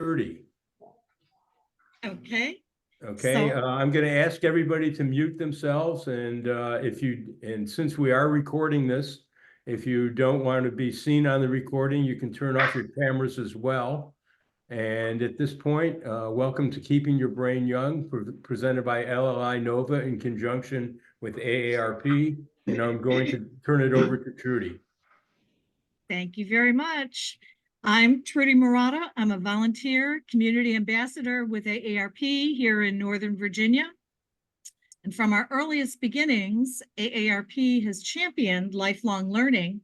30. Okay. Okay, So- I'm going to ask everybody to mute themselves, and since we are recording this, if you don't want to be seen on the recording, you can turn off your cameras as well. And at this point, welcome to Keeping Your Brain Young, presented by LLI Nova in conjunction with AARP. And I'm going to turn it over to Trudy. Thank you very much. I'm Trudy Murata. I'm a volunteer community ambassador with AARP here in Northern Virginia. And from our earliest beginnings, AARP has championed lifelong learning.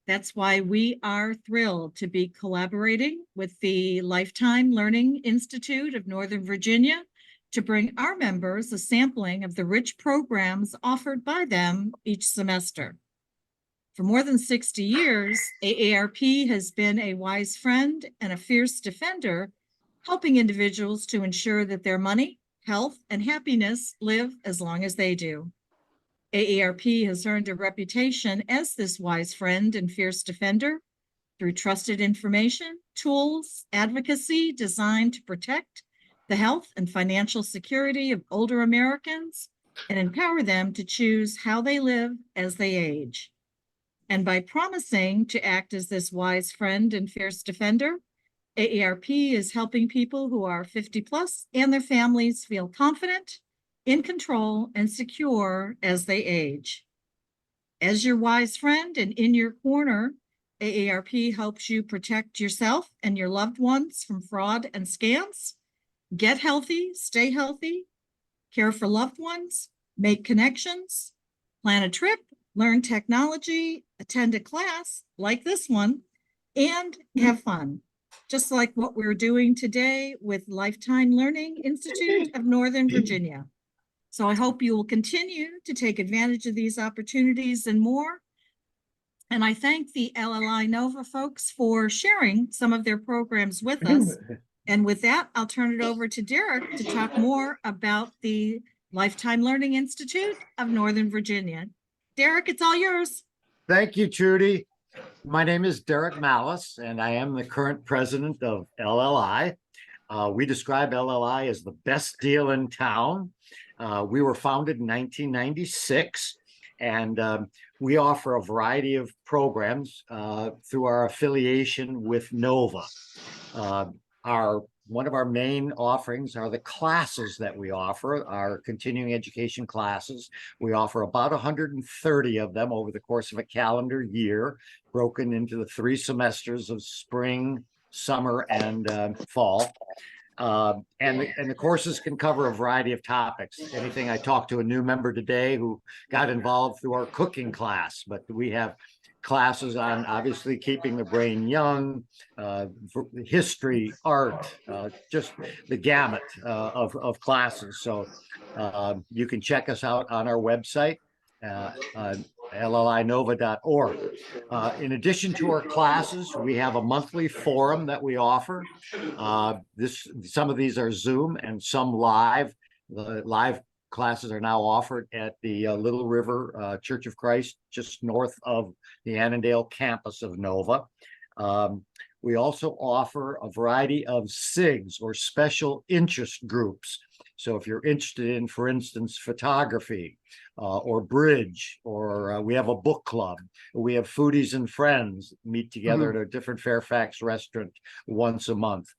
That's why we are thrilled to be collaborating with the Lifetime Learning Institute of Northern Virginia to bring our members a sampling of the rich programs offered by them each semester. For more than 60 years, AARP has been a wise friend and a fierce defender, helping individuals to ensure that their money, health, and happiness live as long as they do. AARP has earned a reputation as this wise friend and fierce defender through trusted information, tools, advocacy designed to protect the health and financial security of older Americans and empower them to choose how they live as they age. And by promising to act as this wise friend and fierce defender, AARP is helping people who are 50 plus and their families feel confident, in control, and secure as they age. As your wise friend and in your corner, AARP helps you protect yourself and your loved ones from fraud and scams. Get healthy, stay healthy, care for loved ones, make connections, plan a trip, learn technology, attend a class like this one, and have fun. Just like what we're doing today with Lifetime Learning Institute of Northern Virginia. So I hope you will continue to take advantage of these opportunities and more. And I thank the LLI Nova folks for sharing some of their programs with us. And with that, I'll turn it over to Derek to talk more about the Lifetime Learning Institute of Northern Virginia. Derek, it's all yours. Thank you, Trudy. My name is Derek Malice, and I am the current president of LLI. We describe LLI as the best deal in town. We were founded in 1996, and we offer a variety of programs through our affiliation with Nova. One of our main offerings are the classes that we offer, our continuing education classes. We offer about 130 of them over the course of a calendar year, broken into the 3 semesters of spring, summer, and fall. And the courses can cover a variety of topics. Anything. I talked to a new member today who got involved through our cooking class, but we have classes on obviously keeping the brain young, history, art, just the gamut of classes. So you can check us out on our website, llinova.org. In addition to our classes, we have a monthly forum that we offer. Some of these are Zoom and some live. The live classes are now offered at the Little River Church of Christ, just north of the Annandale campus of Nova. We also offer a variety of SIGs, or special interest groups. So if you're interested in, for instance, photography or bridge, or we have a book club, we have foodies and friends meet together at a different Fairfax restaurant once a month.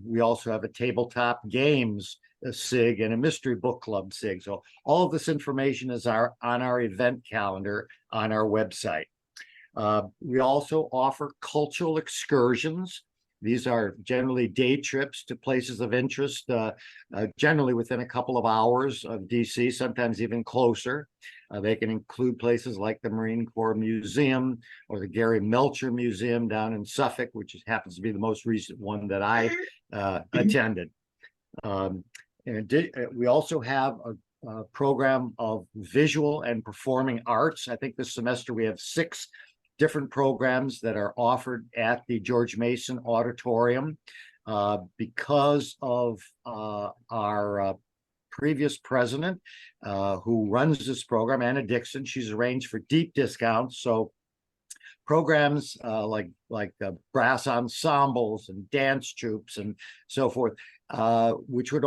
We also have a tabletop games SIG and a mystery book club SIG. So all of this information is on our event calendar on our website. We also offer cultural excursions. These are generally day trips to places of interest, generally within a couple of hours of DC, sometimes even closer. They can include places like the Marine Corps Museum or the Gary Melcher Museum down in Suffolk, which happens to be the most recent one that I attended. We also have a program of visual and performing arts. I think this semester we have 6 different programs that are offered at the George Mason Auditorium. Because of our previous president who runs this program, Anna Dixon, she's arranged for deep discounts. So programs like brass ensembles and dance troops and so forth, which would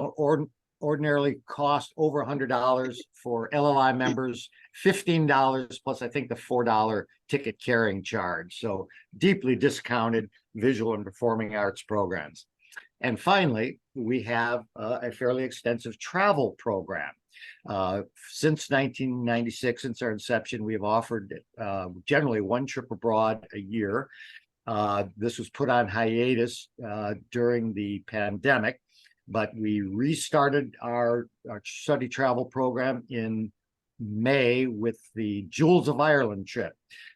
ordinarily cost over $100 for LLI members, $15 plus I think the $4 ticket carrying charge. So deeply discounted visual and performing arts programs. And finally, we have a fairly extensive travel program. Since 1996, since our inception, we have offered generally one trip abroad a year. This was put on hiatus during the pandemic, but we restarted our study travel program in May with the Jewels of Ireland trip,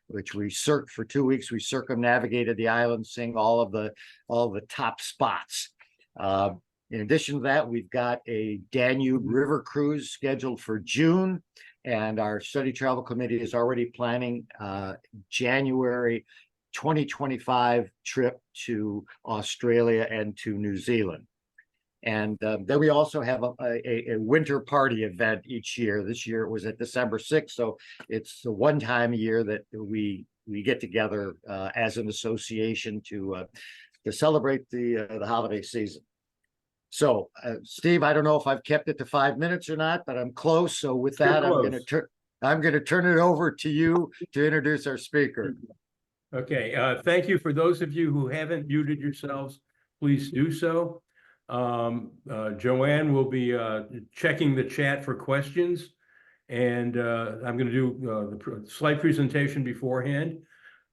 which we for 2 weeks. We circumnavigated the island, seeing all of the top spots. In addition to that, we've got a Danube River cruise scheduled for June, and our study travel committee is already planning January 2025 trip to Australia and to New Zealand. And then we also have a winter party event each year. This year it was at December 6th, so it's the one time a year that we get together as an association to celebrate the holiday season. So, Steve, I don't know if I've kept it to 5 minutes or not, but I'm close. So with that, I'm going to turn it over to you to introduce our speaker. Okay, thank you. For those of you who haven't muted yourselves, please do so. Joanne will be checking the chat for questions, and I'm going to do the slide presentation beforehand.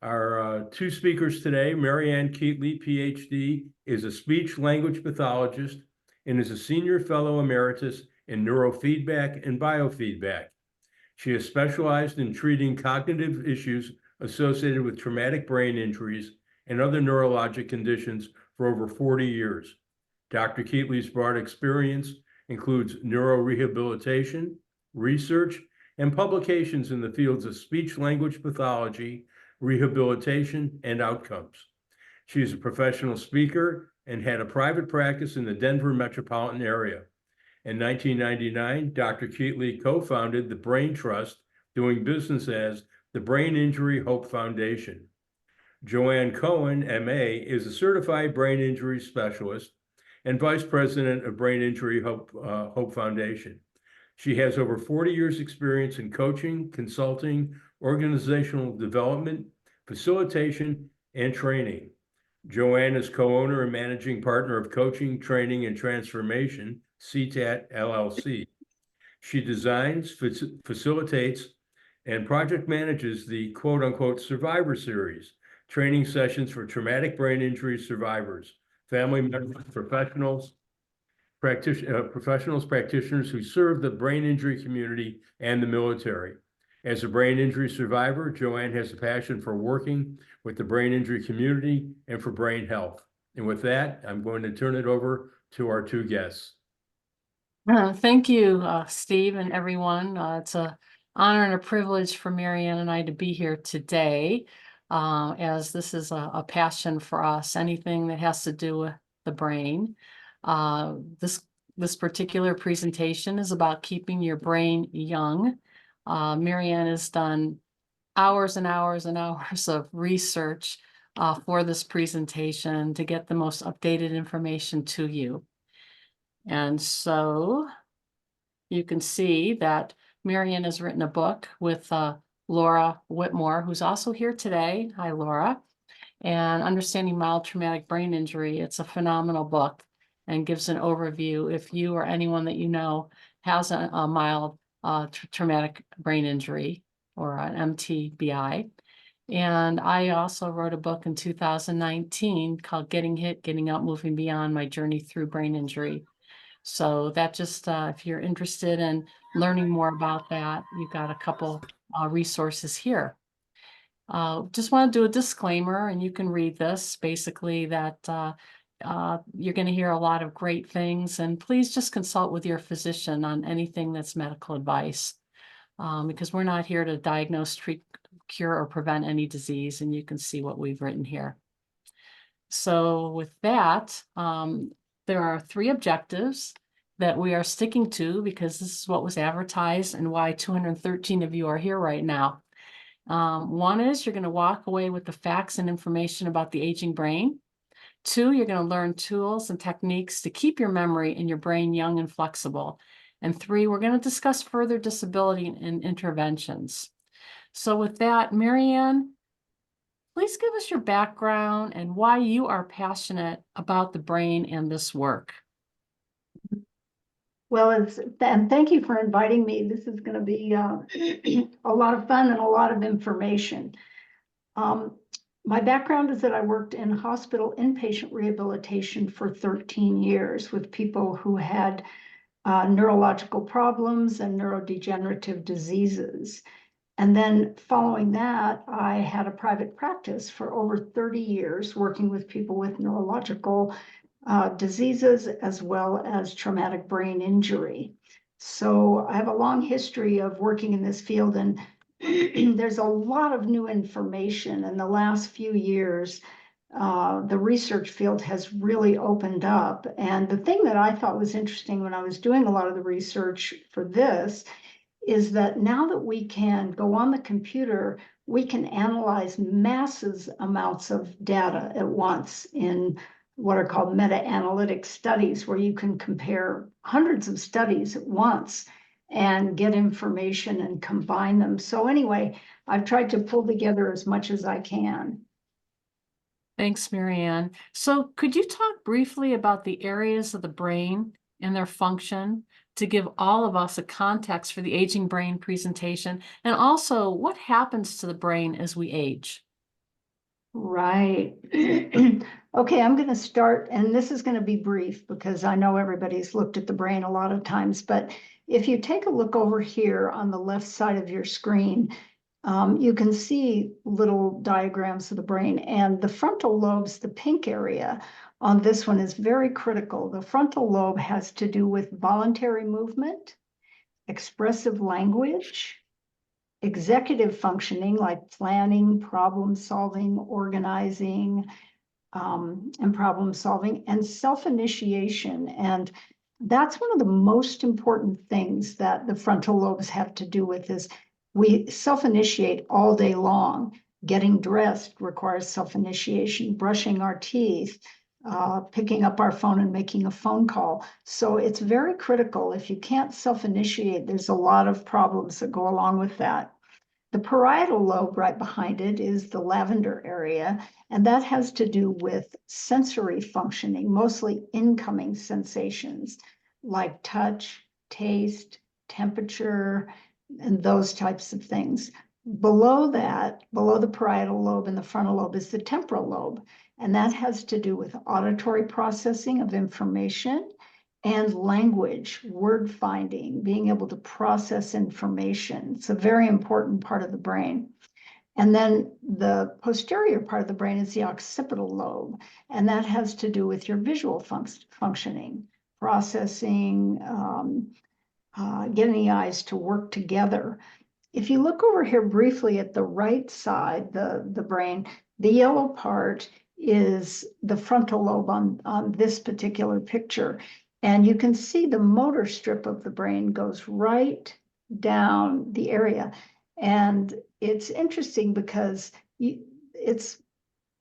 Our two speakers today, Ann Keatley Ph.D. is a speech-language pathologist and is a senior fellow emeritus in neurofeedback and biofeedback. She has specialized in treating cognitive issues associated with traumatic brain injuries and other neurologic conditions for over 40 years. Dr. Keatley's broad experience includes neurorehabilitation, research, and publications in the fields of speech-language pathology, rehabilitation, and outcomes. She is a professional speaker and had a private practice in the Denver metropolitan area. In 1999, Dr. Keatley co-founded the Brain Trust, doing business as the Brain Injury Hope Foundation. Joanne Cohen M.A. is a certified brain injury specialist and vice president of Brain Injury Hope Foundation. She has over 40 years experience in coaching, consulting, organizational development, facilitation, and training. Joanne is co-owner and managing partner of Coaching, Training, and Transformation, CTAT LLC. She designs, facilitates, and project manages the quote-unquote Survivor Series, training sessions for traumatic brain injury survivors, family members, practitioners who serve the brain injury community and the military. As a brain injury survivor, Joanne has a passion for working with the brain injury community and for brain health. And with that, I'm going to turn it over to our two guests. Thank you, Steve, and everyone. It's an honor and a privilege for Marianne and I to be here today, as this is a passion for us, anything that has to do with the brain. This particular presentation is about keeping your brain young. Marianne has done hours and hours and hours of research for this presentation to get the most updated information to you. And so you can see that Marianne has written a book with Laura Whitmore, who's also here today. Hi, Laura. And Understanding Mild Traumatic Brain Injury. It's a phenomenal book and gives an overview if you or anyone that you know has a mild traumatic brain injury or an MTBI. And I also wrote a book in 2019 called Getting Hit, Getting Up, Moving Beyond: My Journey Through Brain Injury. So that just, if you're interested in learning more about that, you've got a couple resources here. Just want to do a disclaimer, and you can read this, basically that you're going to hear a lot of great things, and please just consult with your physician on anything that's medical advice, because we're not here to diagnose, treat, cure, or prevent any disease, and you can see what we've written here. So with that, there are 3 objectives that we are sticking to, because this is what was advertised and why 213 of you are here right now. One is you're going to walk away with the facts and information about the aging brain. 2, you're going to learn tools and techniques to keep your memory and your brain young and flexible. And 3, we're going to discuss further disability and interventions. So with that, Marianne, please give us your background and why you are passionate about the brain and this work. Well, and thank you for inviting me. This is going to be a lot of fun and a lot of information. My background is that I worked in hospital inpatient rehabilitation for 13 years with people who had neurological problems and neurodegenerative diseases. And then following that, I had a private practice for over 30 years working with people with neurological diseases as well as traumatic brain injury. So I have a long history of working in this field, and there's a lot of new information in the last few years. The research field has really opened up. And the thing that I thought was interesting when I was doing a lot of the research for this is that now that we can go on the computer, we can analyze massive amounts of data at once in what are called meta-analytic studies, where you can compare hundreds of studies at once and get information and combine them. So anyway, I've tried to pull together as much as I can. Thanks, Marianne. So could you talk briefly about the areas of the brain and their function to give all of us a context for the aging brain presentation, and also what happens to the brain as we age? Right. Okay, I'm going to start, and this is going to be brief because I know everybody's looked at the brain a lot of times, but if you take a look over here on the left side of your screen, you can see little diagrams of the brain, and the frontal lobes, the pink area on this one, is very critical. The frontal lobe has to do with voluntary movement, expressive language, executive functioning like planning, problem solving, organizing, and problem solving, and self-initiation. And that's one of the most important things that the frontal lobes have to do with is we self-initiate all day long. Getting dressed requires self-initiation, brushing our teeth, picking up our phone and making a phone call. So it's very critical. If you can't self-initiate, there's a lot of problems that go along with that. The parietal lobe right behind it is the lavender area, and that has to do with sensory functioning, mostly incoming sensations like touch, taste, temperature, and those types of things. Below that, below the parietal lobe and the frontal lobe, is the temporal lobe, and that has to do with auditory processing of information and language, word finding, being able to process information. It's a very important part of the brain. And then the posterior part of the brain is the occipital lobe, and that has to do with your visual functioning, processing, getting the eyes to work together. If you look over here briefly at the right side, the brain, the yellow part is the frontal lobe on this particular picture. And you can see the motor strip of the brain goes right down the area. And it's interesting because it's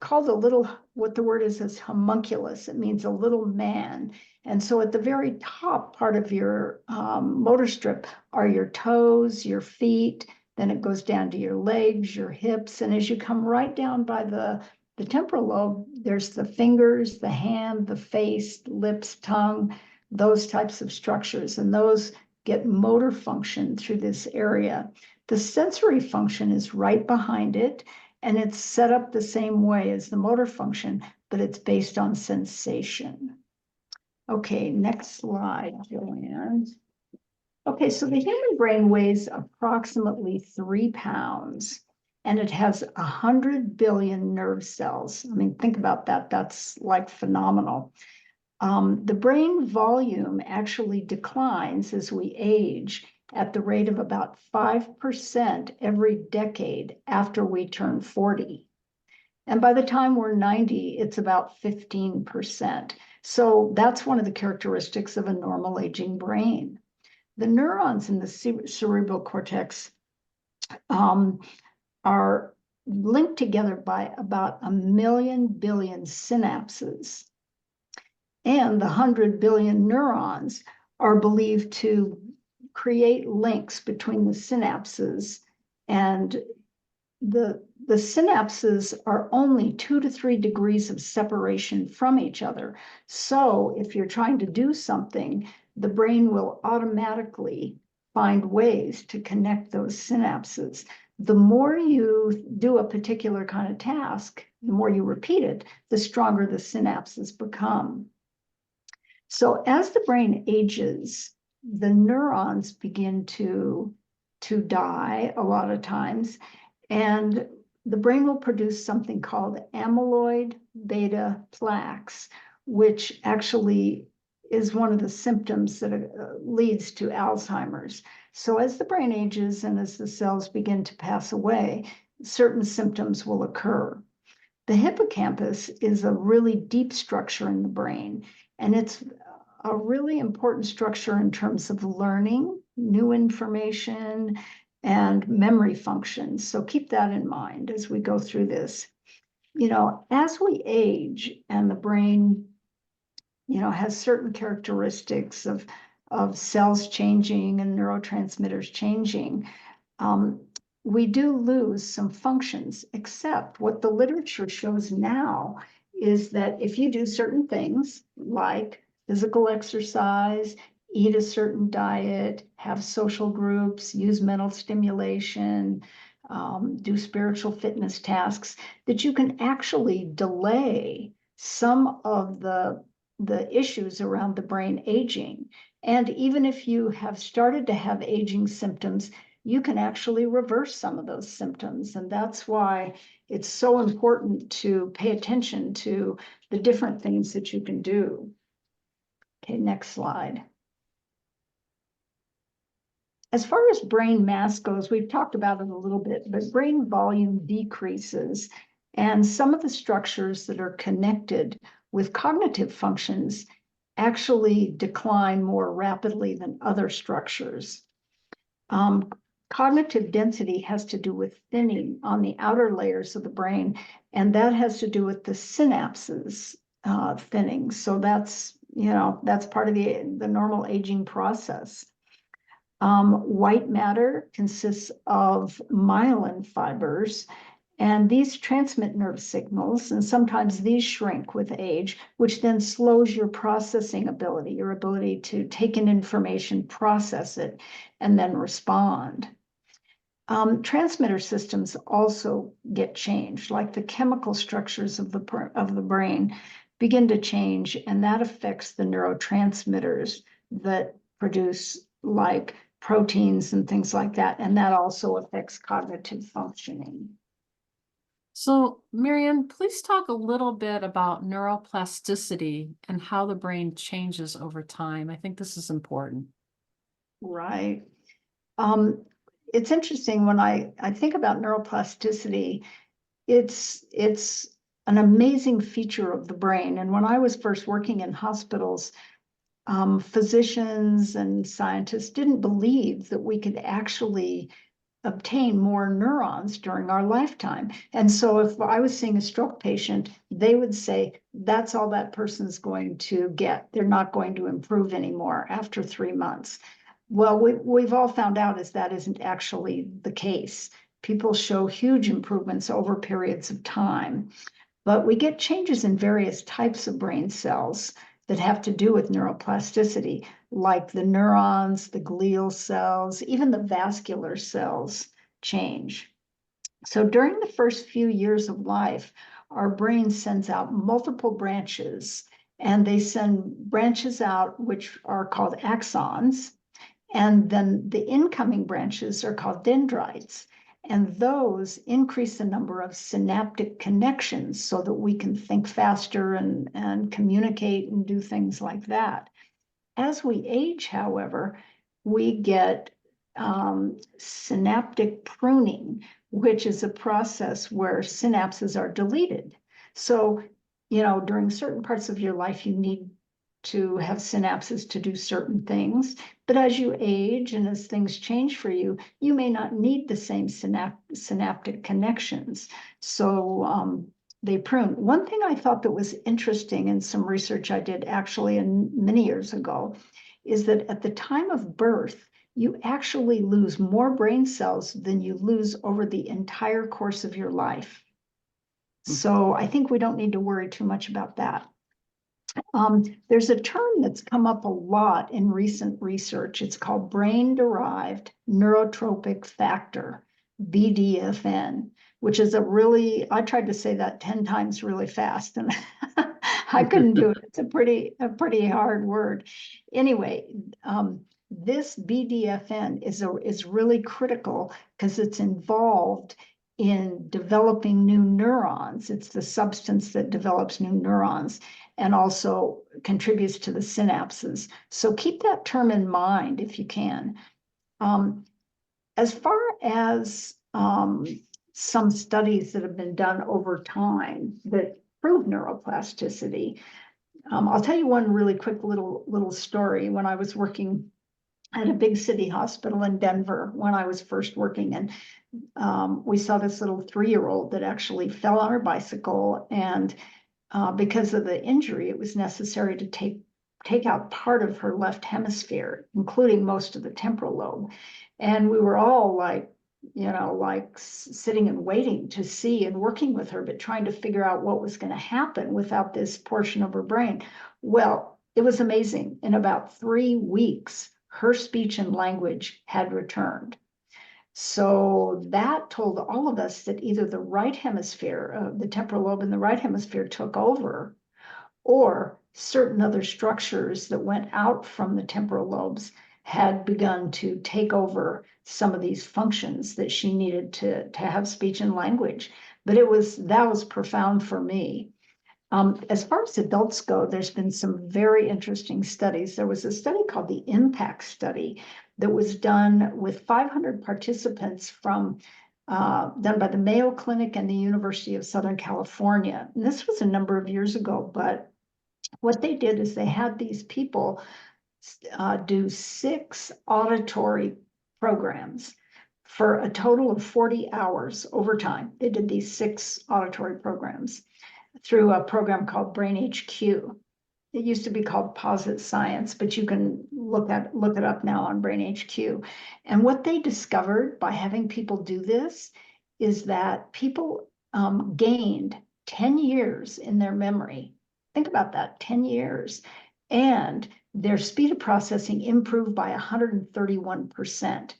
called a little, what the word is homunculus. It means a little man. And so at the very top part of your motor strip are your toes, your feet, then it goes down to your legs, your hips. And as you come right down by the temporal lobe, there's the fingers, the hand, the face, lips, tongue, those types of structures. And those get motor function through this area. The sensory function is right behind it, and it's set up the same way as the motor function, but it's based on sensation. Okay, next slide, Joanne. Okay, so the human brain weighs approximately 3 pounds, and it has 100 billion nerve cells. I mean, think about that. That's like phenomenal. The brain volume actually declines as we age at the rate of about 5% every decade after we turn 40. And by the time we're 90, it's about 15%. So that's one of the characteristics of a normal aging brain. The neurons in the cerebral cortex are are linked together by about 1 billion synapses. And the 100 billion neurons are believed to create links between the synapses, and the synapses are only 2 to 3 degrees of separation from each other. So if you're trying to do something, the brain will automatically find ways to connect those synapses. The more you do a particular kind of task, the more you repeat it, the stronger the synapses become. So as the brain ages, the neurons begin to die a lot of times, and the brain will produce something called amyloid beta plaques, which actually is one of the symptoms that leads to Alzheimer's. So as the brain ages and as the cells begin to pass away, certain symptoms will occur. The hippocampus is a really deep structure in the brain, and it's a really important structure in terms of learning new information and memory functions. So keep that in mind as we go through this. You know, as we age and the brain, you know, has certain characteristics of cells changing and neurotransmitters changing, we do lose some functions, except what the literature shows now is that if you do certain things like physical exercise, eat a certain diet, have social groups, use mental stimulation, do spiritual fitness tasks, that you can actually delay some of the issues around the brain aging. And even if you have started to have aging symptoms, you can actually reverse some of those symptoms. And that's why it's so important to pay attention to the different things that you can do. Okay, next slide. As far as brain mass goes, we've talked about it a little bit, but brain volume decreases, and some of the structures that are connected with cognitive functions actually decline more rapidly than other structures. Cognitive density has to do with thinning on the outer layers of the brain, and that has to do with the synapses thinning. So that's, you know, that's part of the normal aging process. White matter consists of myelin fibers, and these transmit nerve signals, and sometimes these shrink with age, which then slows your processing ability, your ability to take in information, process it, and then respond. Transmitter systems also get changed, like the chemical structures of the brain begin to change, and that affects the neurotransmitters that produce like proteins and things like that, and that also affects cognitive functioning. So, Marianne, please talk a little bit about neuroplasticity and how the brain changes over time. I think this is important. Right. It's interesting when I think about neuroplasticity, it's an amazing feature of the brain. And when I was first working in hospitals, physicians and scientists didn't believe that we could actually obtain more neurons during our lifetime. And so if I was seeing a stroke patient, they would say, that's all that person's going to get. They're not going to improve anymore after 3 months. Well, we've all found out is that isn't actually the case. People show huge improvements over periods of time, but we get changes in various types of brain cells that have to do with neuroplasticity, like the neurons, the glial cells, even the vascular cells change. So during the first few years of life, our brain sends out multiple branches, and they send branches out which are called axons, and then the incoming branches are called dendrites. And those increase the number of synaptic connections so that we can think faster and communicate and do things like that. As we age, however, we get synaptic pruning, which is a process where synapses are deleted. So, you know, during certain parts of your life, you need to have synapses to do certain things. But as you age and as things change for you, you may not need the same synaptic connections. So they prune. One thing I thought that was interesting in some research I did actually many years ago is that at the time of birth, you actually lose more brain cells than you lose over the entire course of your life. So I think we don't need to worry too much about that. There's a term that's come up a lot in recent research. It's called brain-derived neurotropic factor, BDFN, which is I tried to say that 10 times really fast and I couldn't do it. It's a pretty hard word. Anyway, this BDFN is really critical because it's involved in developing new neurons. It's the substance that develops new neurons and also contributes to the synapses. So keep that term in mind if you can. As far as some studies that have been done over time that prove neuroplasticity, I'll tell you one really quick little story. When I was working at a big city hospital in Denver, when I was first working, and we saw this little 3-year-old that actually fell on her bicycle, and because of the injury, it was necessary to take out part of her left hemisphere, including most of the temporal lobe. And we were all like sitting and waiting to see and working with her, but trying to figure out what was going to happen without this portion of her brain. Well, it was amazing. In about 3 weeks, her speech and language had returned. So that told all of us that either the right hemisphere, the temporal lobe in the right hemisphere took over, or certain other structures that went out from the temporal lobes had begun to take over some of these functions that she needed to have speech and language. But that was profound for me. As far as adults go, there's been some very interesting studies. There was a study called the IMPACT study that was done with 500 participants done by the Mayo Clinic and the University of Southern California. And this was a number of years ago, but what they did is they had these people do 6 auditory programs for a total of 40 hours over time. They did these 6 auditory programs through a program called Brain HQ. It used to be called Posit Science, but you can look it up now on Brain HQ. And what they discovered by having people do this is that people gained 10 years in their memory. Think about that, 10 years. And their speed of processing improved by 131%.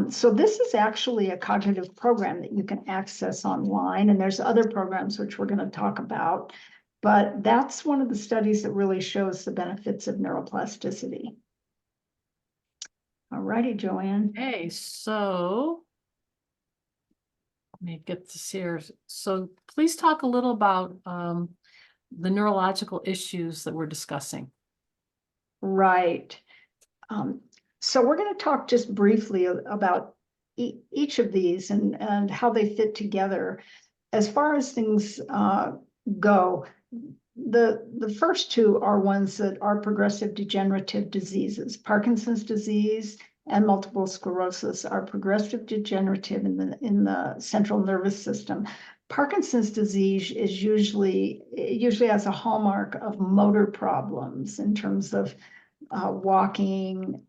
So this is actually a cognitive program that you can access online, and there's other programs which we're going to talk about, but that's one of the studies that really shows the benefits of neuroplasticity. All righty, Joanne. Okay, so let me get this here. So please talk a little about the neurological issues that we're discussing. Right. So we're going to talk just briefly about each of these and how they fit together. As far as things go, the first 2 are ones that are progressive degenerative diseases. Parkinson's disease and multiple sclerosis are progressive degenerative in the central nervous system. Parkinson's disease is usually has a hallmark of motor problems in terms of walking,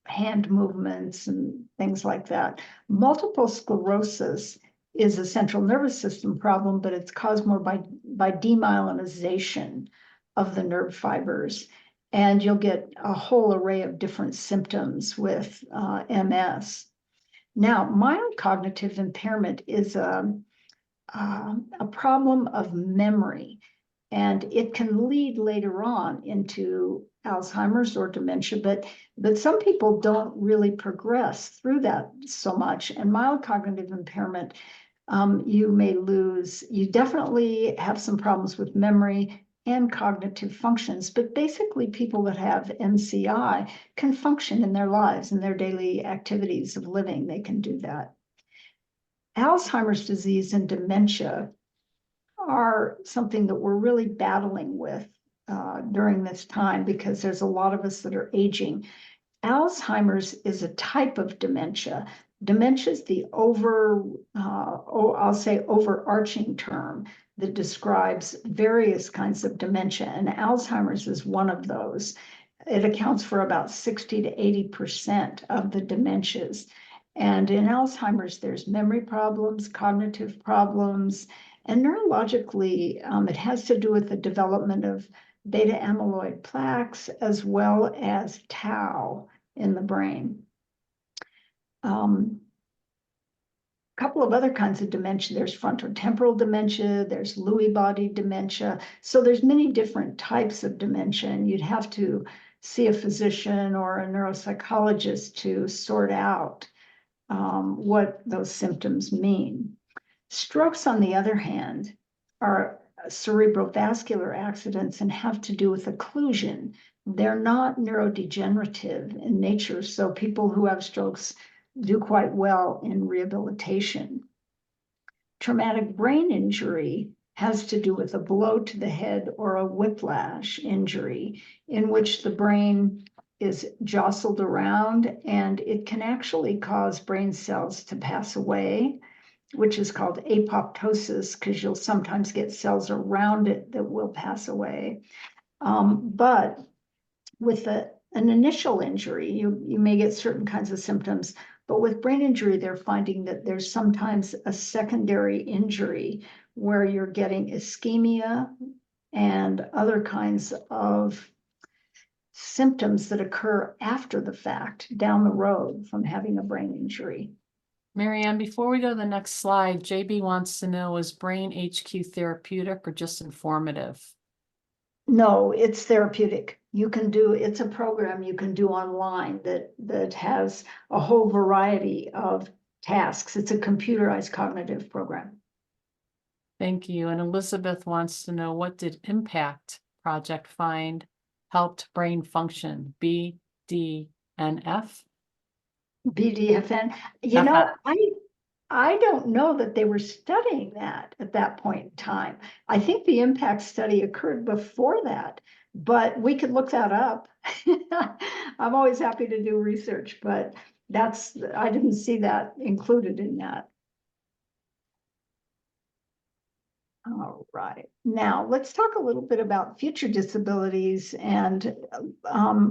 hand movements, and things like that. Multiple sclerosis is a central nervous system problem, but it's caused more by demyelinization of the nerve fibers. And you'll get a whole array of different symptoms with MS. Now, mild cognitive impairment is a problem of memory, and it can lead later on into Alzheimer's or dementia, but some people don't really progress through that so much. And mild cognitive impairment, you definitely have some problems with memory and cognitive functions, but basically people that have MCI can function in their lives and their daily activities of living. They can do that. Alzheimer's disease and dementia are something that we're really battling with during this time because there's a lot of us that are aging. Alzheimer's is a type of dementia. Dementia is the I'll say overarching term that describes various kinds of dementia, and Alzheimer's is one of those. It accounts for about 60 to 80% of the dementias. And in Alzheimer's, there's memory problems, cognitive problems, and neurologically, it has to do with the development of beta amyloid plaques as well as tau in the brain. Couple of other kinds of dementia. There's frontotemporal dementia, there's Lewy body dementia. So there's many different types of dementia, and you'd have to see a physician or a neuropsychologist to sort out what those symptoms mean. Strokes, on the other hand, are cerebrovascular accidents and have to do with occlusion. They're not neurodegenerative in nature, so people who have strokes do quite well in rehabilitation. Traumatic brain injury has to do with a blow to the head or a whiplash injury in which the brain is jostled around, and it can actually cause brain cells to pass away, which is called apoptosis, because you'll sometimes get cells around it that will pass away. But with an initial injury, you may get certain kinds of symptoms. But with brain injury, they're finding that there's sometimes a secondary injury where you're getting ischemia and other kinds of symptoms that occur after the fact, down the road from having a brain injury. Marianne, before we go to the next slide, JB wants to know, is Brain HQ therapeutic or just informative? No, it's therapeutic. You can do, it's a program you can do online that has a whole variety of tasks. It's a computerized cognitive program. Thank you. And Elizabeth wants to know, what did Impact Project find helped brain function? B, D, and F? BDFN. You know, I don't know that they were studying that at that point in time. I think the impact study occurred before that, but we could look that up. I'm always happy to do research, but I didn't see that included in that. All right, now let's talk a little bit about future disabilities. And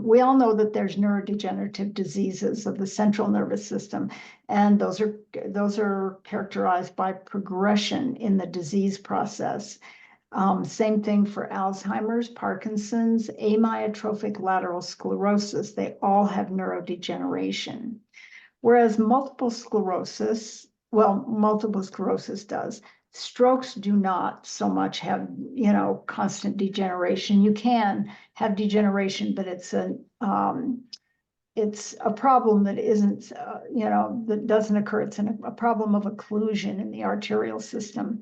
we all know that there's neurodegenerative diseases of the central nervous system, and those are characterized by progression in the disease process. Same thing for Alzheimer's, Parkinson's, amyotrophic lateral sclerosis. They all have neurodegeneration. Whereas multiple sclerosis does. Strokes do not so much have, constant degeneration. You can have degeneration, but it's a problem that isn't, that doesn't occur. It's a problem of occlusion in the arterial system.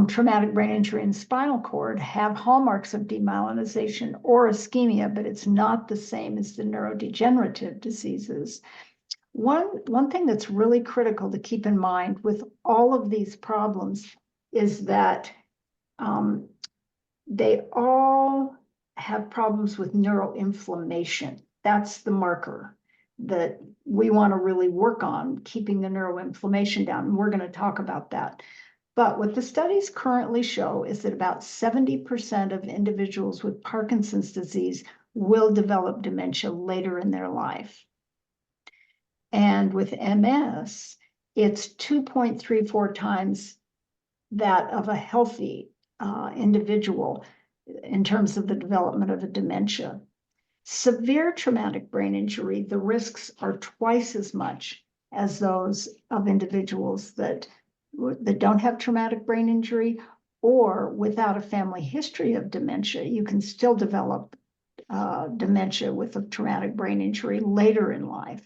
Traumatic brain injury and spinal cord have hallmarks of demyelinization or ischemia, but it's not the same as the neurodegenerative diseases. One thing that's really critical to keep in mind with all of these problems is that they all have problems with neuroinflammation. That's the marker that we want to really work on, keeping the neuroinflammation down. And we're going to talk about that. But what the studies currently show is that about 70% of individuals with Parkinson's disease will develop dementia later in their life. And with MS, it's 2.34 times that of a healthy individual in terms of the development of a dementia. Severe traumatic brain injury, the risks are twice as much as those of individuals that don't have traumatic brain injury, or without a family history of dementia. You can still develop dementia with a traumatic brain injury later in life.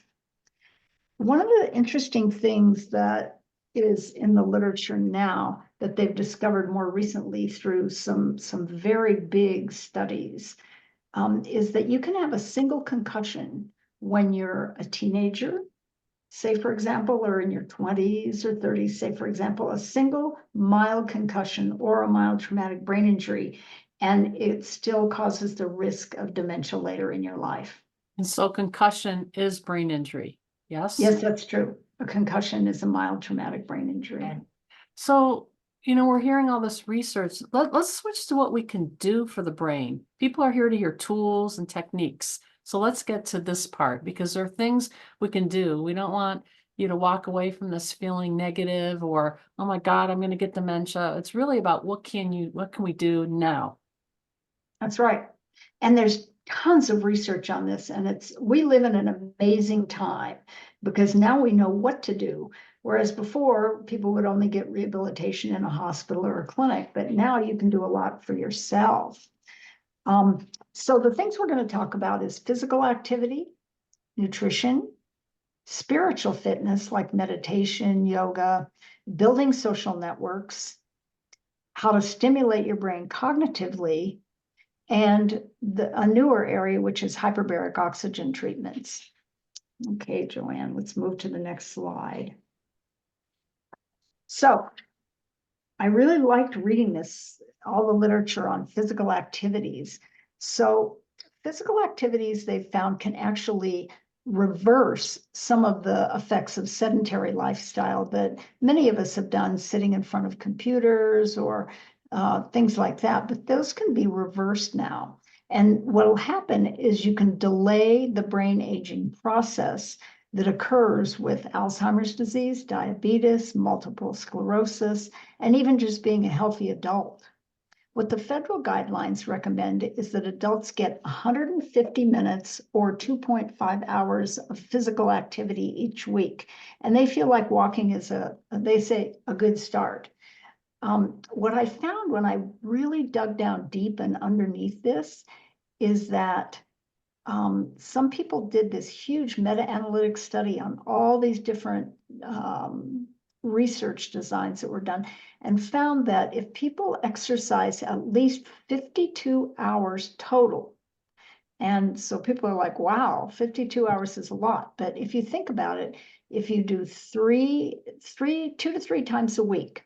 One of the interesting things that is in the literature now that they've discovered more recently through some very big studies is that you can have a single concussion when you're a teenager, say, for example, or in your 20s or 30s, say, for example, a single mild concussion or a mild traumatic brain injury. and it still causes the risk of dementia later in your life. And so concussion is brain injury, yes? Yes, that's true. A concussion is a mild traumatic brain injury. Okay. So, we're hearing all this research. Let's switch to what we can do for the brain. People are here to hear tools and techniques. So let's get to this part, because there are things we can do. We don't want you to walk away from this feeling negative or, oh my God, I'm going to get dementia. It's really about what can we do now? That's right. And there's tons of research on this, and we live in an amazing time because now we know what to do. Whereas before, people would only get rehabilitation in a hospital or a clinic, but now you can do a lot for yourself. So the things we're going to talk about is physical activity, nutrition, spiritual fitness like meditation, yoga, building social networks, how to stimulate your brain cognitively, and a newer area, which is hyperbaric oxygen treatments. Okay, Joanne, let's move to the next slide. So I really liked reading all the literature on physical activities. So physical activities they've found can actually reverse some of the effects of sedentary lifestyle that many of us have done, sitting in front of computers or things like that, but those can be reversed now. And what will happen is you can delay the brain aging process that occurs with Alzheimer's disease, diabetes, multiple sclerosis, and even just being a healthy adult. What the federal guidelines recommend is that adults get 150 minutes or 2.5 hours of physical activity each week. And they feel like walking is they say, a good start. What I found when I really dug down deep and underneath this is that some people did this huge meta-analytic study on all these different research designs that were done and found that if people exercise at least 52 hours total, and so people are like, wow, 52 hours is a lot. But if you think about it, if you do 2 to 3 times a week,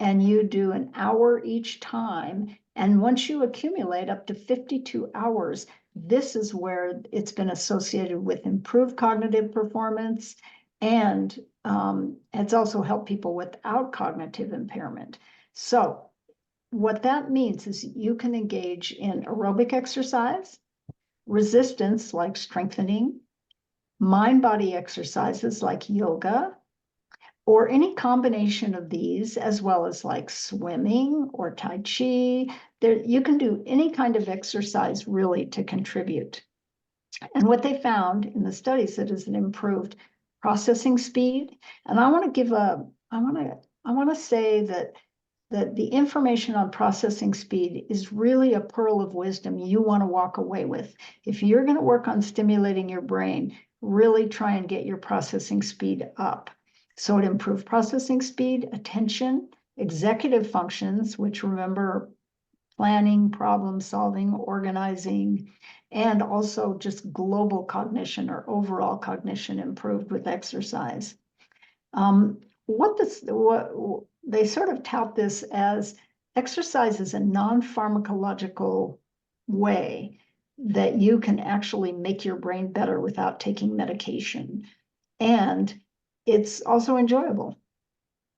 and you do an hour each time, and once you accumulate up to 52 hours, this is where it's been associated with improved cognitive performance, and it's also helped people without cognitive impairment. So what that means is you can engage in aerobic exercise, resistance like strengthening, mind-body exercises like yoga, or any combination of these, as well as like swimming or Tai Chi. You can do any kind of exercise really to contribute. And what they found in the studies that is an improved processing speed. And I want to say that the information on processing speed is really a pearl of wisdom you want to walk away with. If you're going to work on stimulating your brain, really try and get your processing speed up. So it improved processing speed, attention, executive functions, which remember planning, problem solving, organizing, and also just global cognition or overall cognition improved with exercise. What they sort of tout this as exercise is a non-pharmacological way that you can actually make your brain better without taking medication. And it's also enjoyable.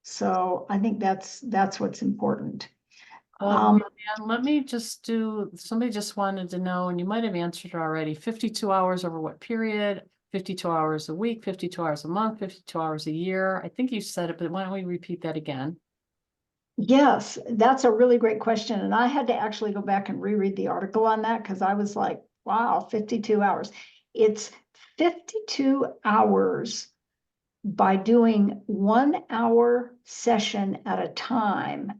So I think that's what's important. And let me just somebody just wanted to know, and you might have answered it already, 52 hours over what period? 52 hours a week, 52 hours a month, 52 hours a year. I think you said it, but why don't we repeat that again? Yes, that's a really great question. And I had to actually go back and reread the article on that because I was like, wow, 52 hours. It's 52 hours by doing 1 hour session at a time,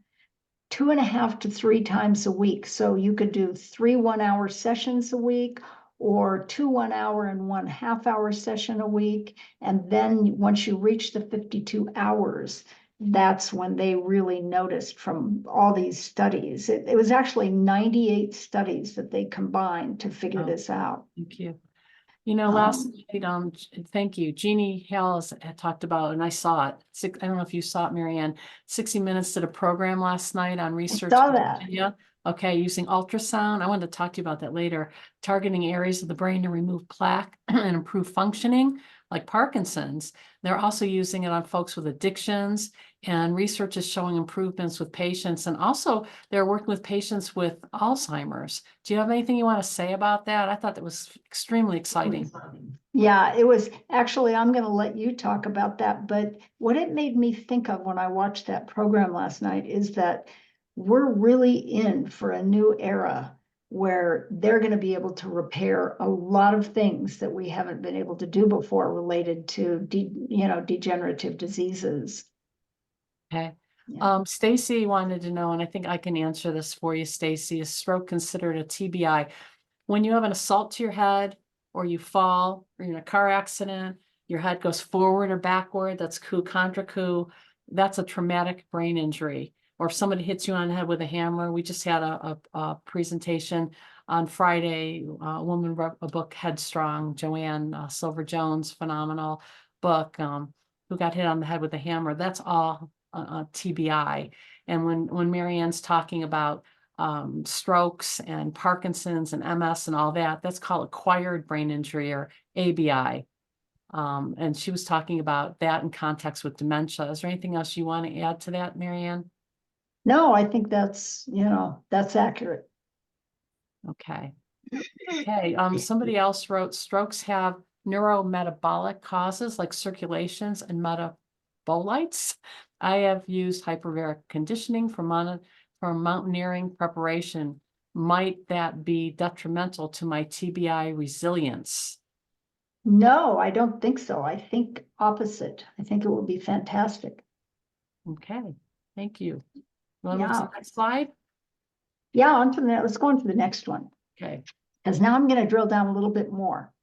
2.5 to 3 times a week. So you could do 3 1-hour sessions a week, or 2 1-hour and 1.5 hour session a week. And then once you reach the 52 hours, that's when they really noticed from all these studies. It was actually 98 studies that they combined to figure this out. Thank you. Last night, thank you. Jeannie Hales had talked about, and I saw it. I don't know if you saw it, Marianne. 60 Minutes did a program last night on research. I saw that. Yeah, Okay, using ultrasound. I wanted to talk to you about that later. Targeting areas of the brain to remove plaque and improve functioning, like Parkinson's. They're also using it on folks with addictions, and research is showing improvements with patients. And also they're working with patients with Alzheimer's. Do you have anything you want to say about that? I thought that was extremely exciting. Yeah, it was actually, I'm going to let you talk about that. But what it made me think of when I watched that program last night is that we're really in for a new era where they're going to be able to repair a lot of things that we haven't been able to do before related to, degenerative diseases. Okay. Yeah. Stacy wanted to know, and I think I can answer this for you, Stacy. Is stroke considered a TBI? When you have an assault to your head, or you fall, or you're in a car accident, your head goes forward or backward, that's coup contra coup, that's a traumatic brain injury. Or if somebody hits you on the head with a hammer. We just had a presentation on Friday. A woman wrote a book, Headstrong, Joanne Silver Jones, phenomenal book, who got hit on the head with a hammer. That's all TBI. And when Marianne's talking about strokes and Parkinson's and MS and all that, that's called acquired brain injury, or ABI. And she was talking about that in context with dementia. Is there anything else you want to add to that, Marianne? No, I think that's accurate. Okay. Okay. Somebody else wrote, strokes have neurometabolic causes like circulations and metabolites. I have used hyperbaric conditioning for mountaineering preparation. Might that be detrimental to my TBI resilience? No, I don't think so. I think opposite. I think it will be fantastic. Okay, thank you. You want to move to Yeah. the next slide? Yeah, on to let's go on to the next one. Okay. Because now I'm going to drill down a little bit more.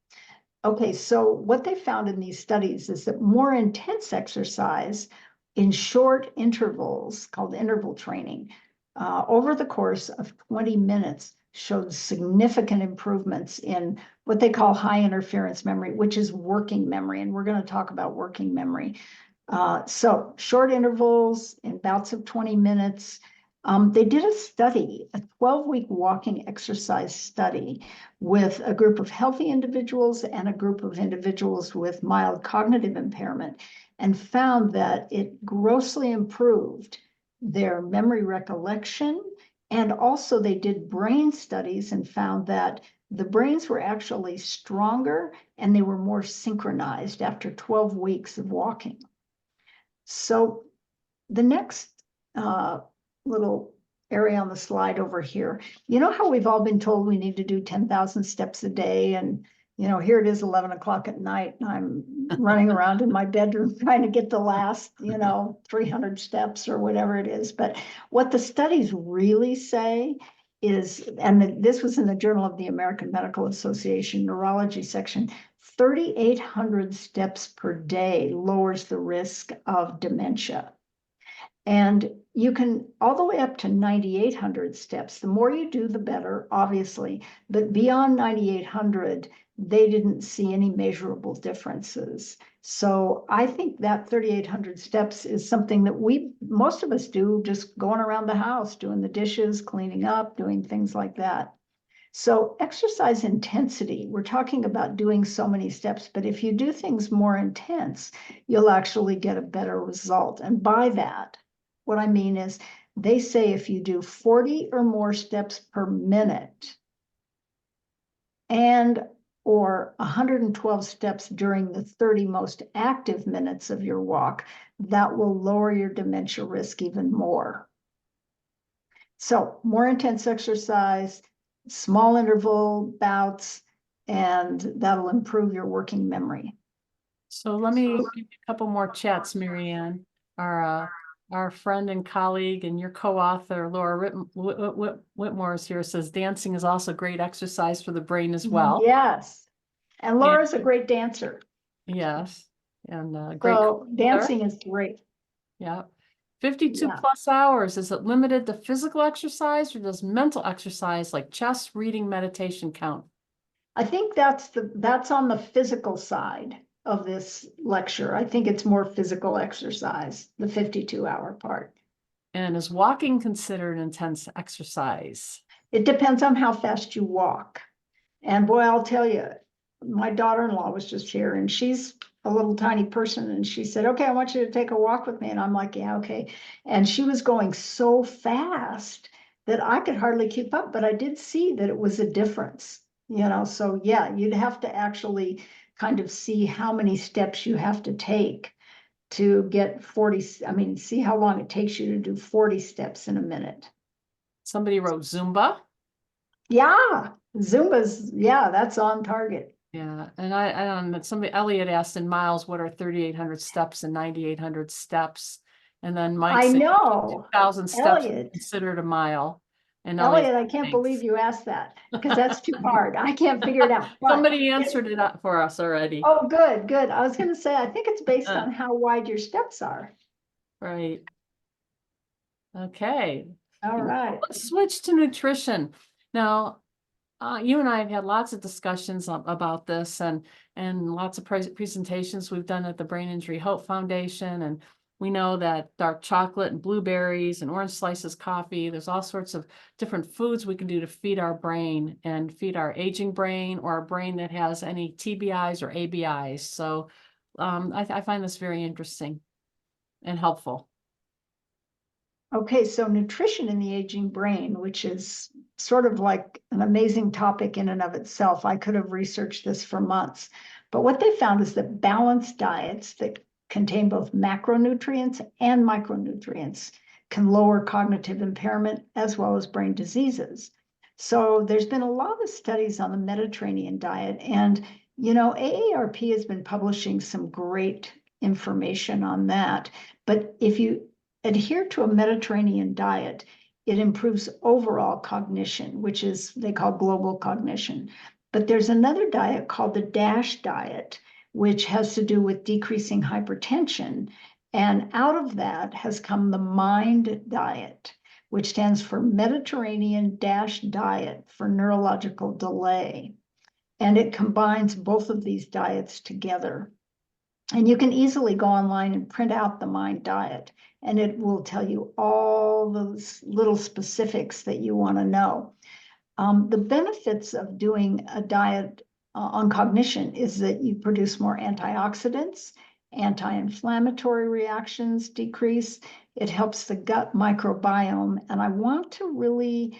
Okay, so what they found in these studies is that more intense exercise in short intervals, called interval training, over the course of 20 minutes showed significant improvements in what they call high interference memory, which is working memory. And we're going to talk about working memory. So short intervals in bouts of 20 minutes. They did a study, a 12-week walking exercise study with a group of healthy individuals and a group of individuals with mild cognitive impairment, and found that it grossly improved their memory recollection. And also they did brain studies and found that the brains were actually stronger and they were more synchronized after 12 weeks of walking. So the next little area on the slide over here, you know how we've all been told we need to do 10,000 steps a day, and here it is 11 o'clock at night and I'm running around in my bedroom trying to get the last 300 steps or whatever it is. But what the studies really say is, and this was in the Journal of the American Medical Association neurology section, 3,800 steps per day lowers the risk of dementia. And you can all the way up to 9,800 steps. The more you do, the better, obviously. But beyond 9,800, they didn't see any measurable differences. So I think that 3,800 steps is something that most of us do, just going around the house, doing the dishes, cleaning up, doing things like that. So exercise intensity, we're talking about doing so many steps, but if you do things more intense, you'll actually get a better result. And by that, what I mean is they say if you do 40 or more steps per minute or 112 steps during the 30 most active minutes of your walk, that will lower your dementia risk even more. So more intense exercise, small interval bouts, and that'll improve your working memory. So let me give you a couple more chats, Marianne. Our friend and colleague and your co-author, Laura Whitmore, is here, says dancing is also great exercise for the brain as well. Yes. And Laura's a great dancer. Yes. And great. So dancing is great. Yeah. 52 plus hours. Is it limited to physical exercise, or does mental exercise like chess, reading, meditation count? I think that's on the physical side of this lecture. I think it's more physical exercise, the 52-hour part. And is walking considered intense exercise? It depends on how fast you walk. And boy, I'll tell you, my daughter-in-law was just here and she's a little tiny person and she said, okay, I want you to take a walk with me. And I'm like, yeah, okay. And she was going so fast that I could hardly keep up, but I did see that it was a difference, so yeah, you'd have to actually kind of see how many steps you have to take to get 40, see how long it takes you to do 40 steps in a minute. Somebody wrote Zumba. Yeah, that's on target. Yeah, and I don't know, somebody, Elliot asked in miles, what are 3,800 steps and 9,800 steps? And then Mike I said know, 2,000 steps is Elliot. considered a mile. And Elliot, I can't thanks. believe you asked that because that's too hard. I can't figure it out. But Somebody answered it up for us already. oh, good. I was going to say, I think it's based on how wide your steps are. Right. Okay. All right. Let's switch to nutrition. Now, you and I have had lots of discussions about this and lots of presentations we've done at the Brain Injury Hope Foundation. And we know that dark chocolate and blueberries and orange slices, coffee, there's all sorts of different foods we can do to feed our brain and feed our aging brain or a brain that has any TBIs or ABIs. So I find this very interesting and helpful. Okay, so nutrition in the aging brain, which is sort of like an amazing topic in and of itself. I could have researched this for months, but what they found is that balanced diets that contain both macronutrients and micronutrients can lower cognitive impairment as well as brain diseases. So there's been a lot of studies on the Mediterranean diet, and AARP has been publishing some great information on that. But if you adhere to a Mediterranean diet, it improves overall cognition, which is they call global cognition. But there's another diet called the DASH diet, which has to do with decreasing hypertension. And out of that has come the MIND diet, which stands for Mediterranean DASH diet for neurological delay. And it combines both of these diets together. And you can easily go online and print out the MIND diet, and it will tell you all those little specifics that you want to know. The benefits of doing a diet on cognition is that you produce more antioxidants, anti-inflammatory reactions decrease, it helps the gut microbiome, and I want to really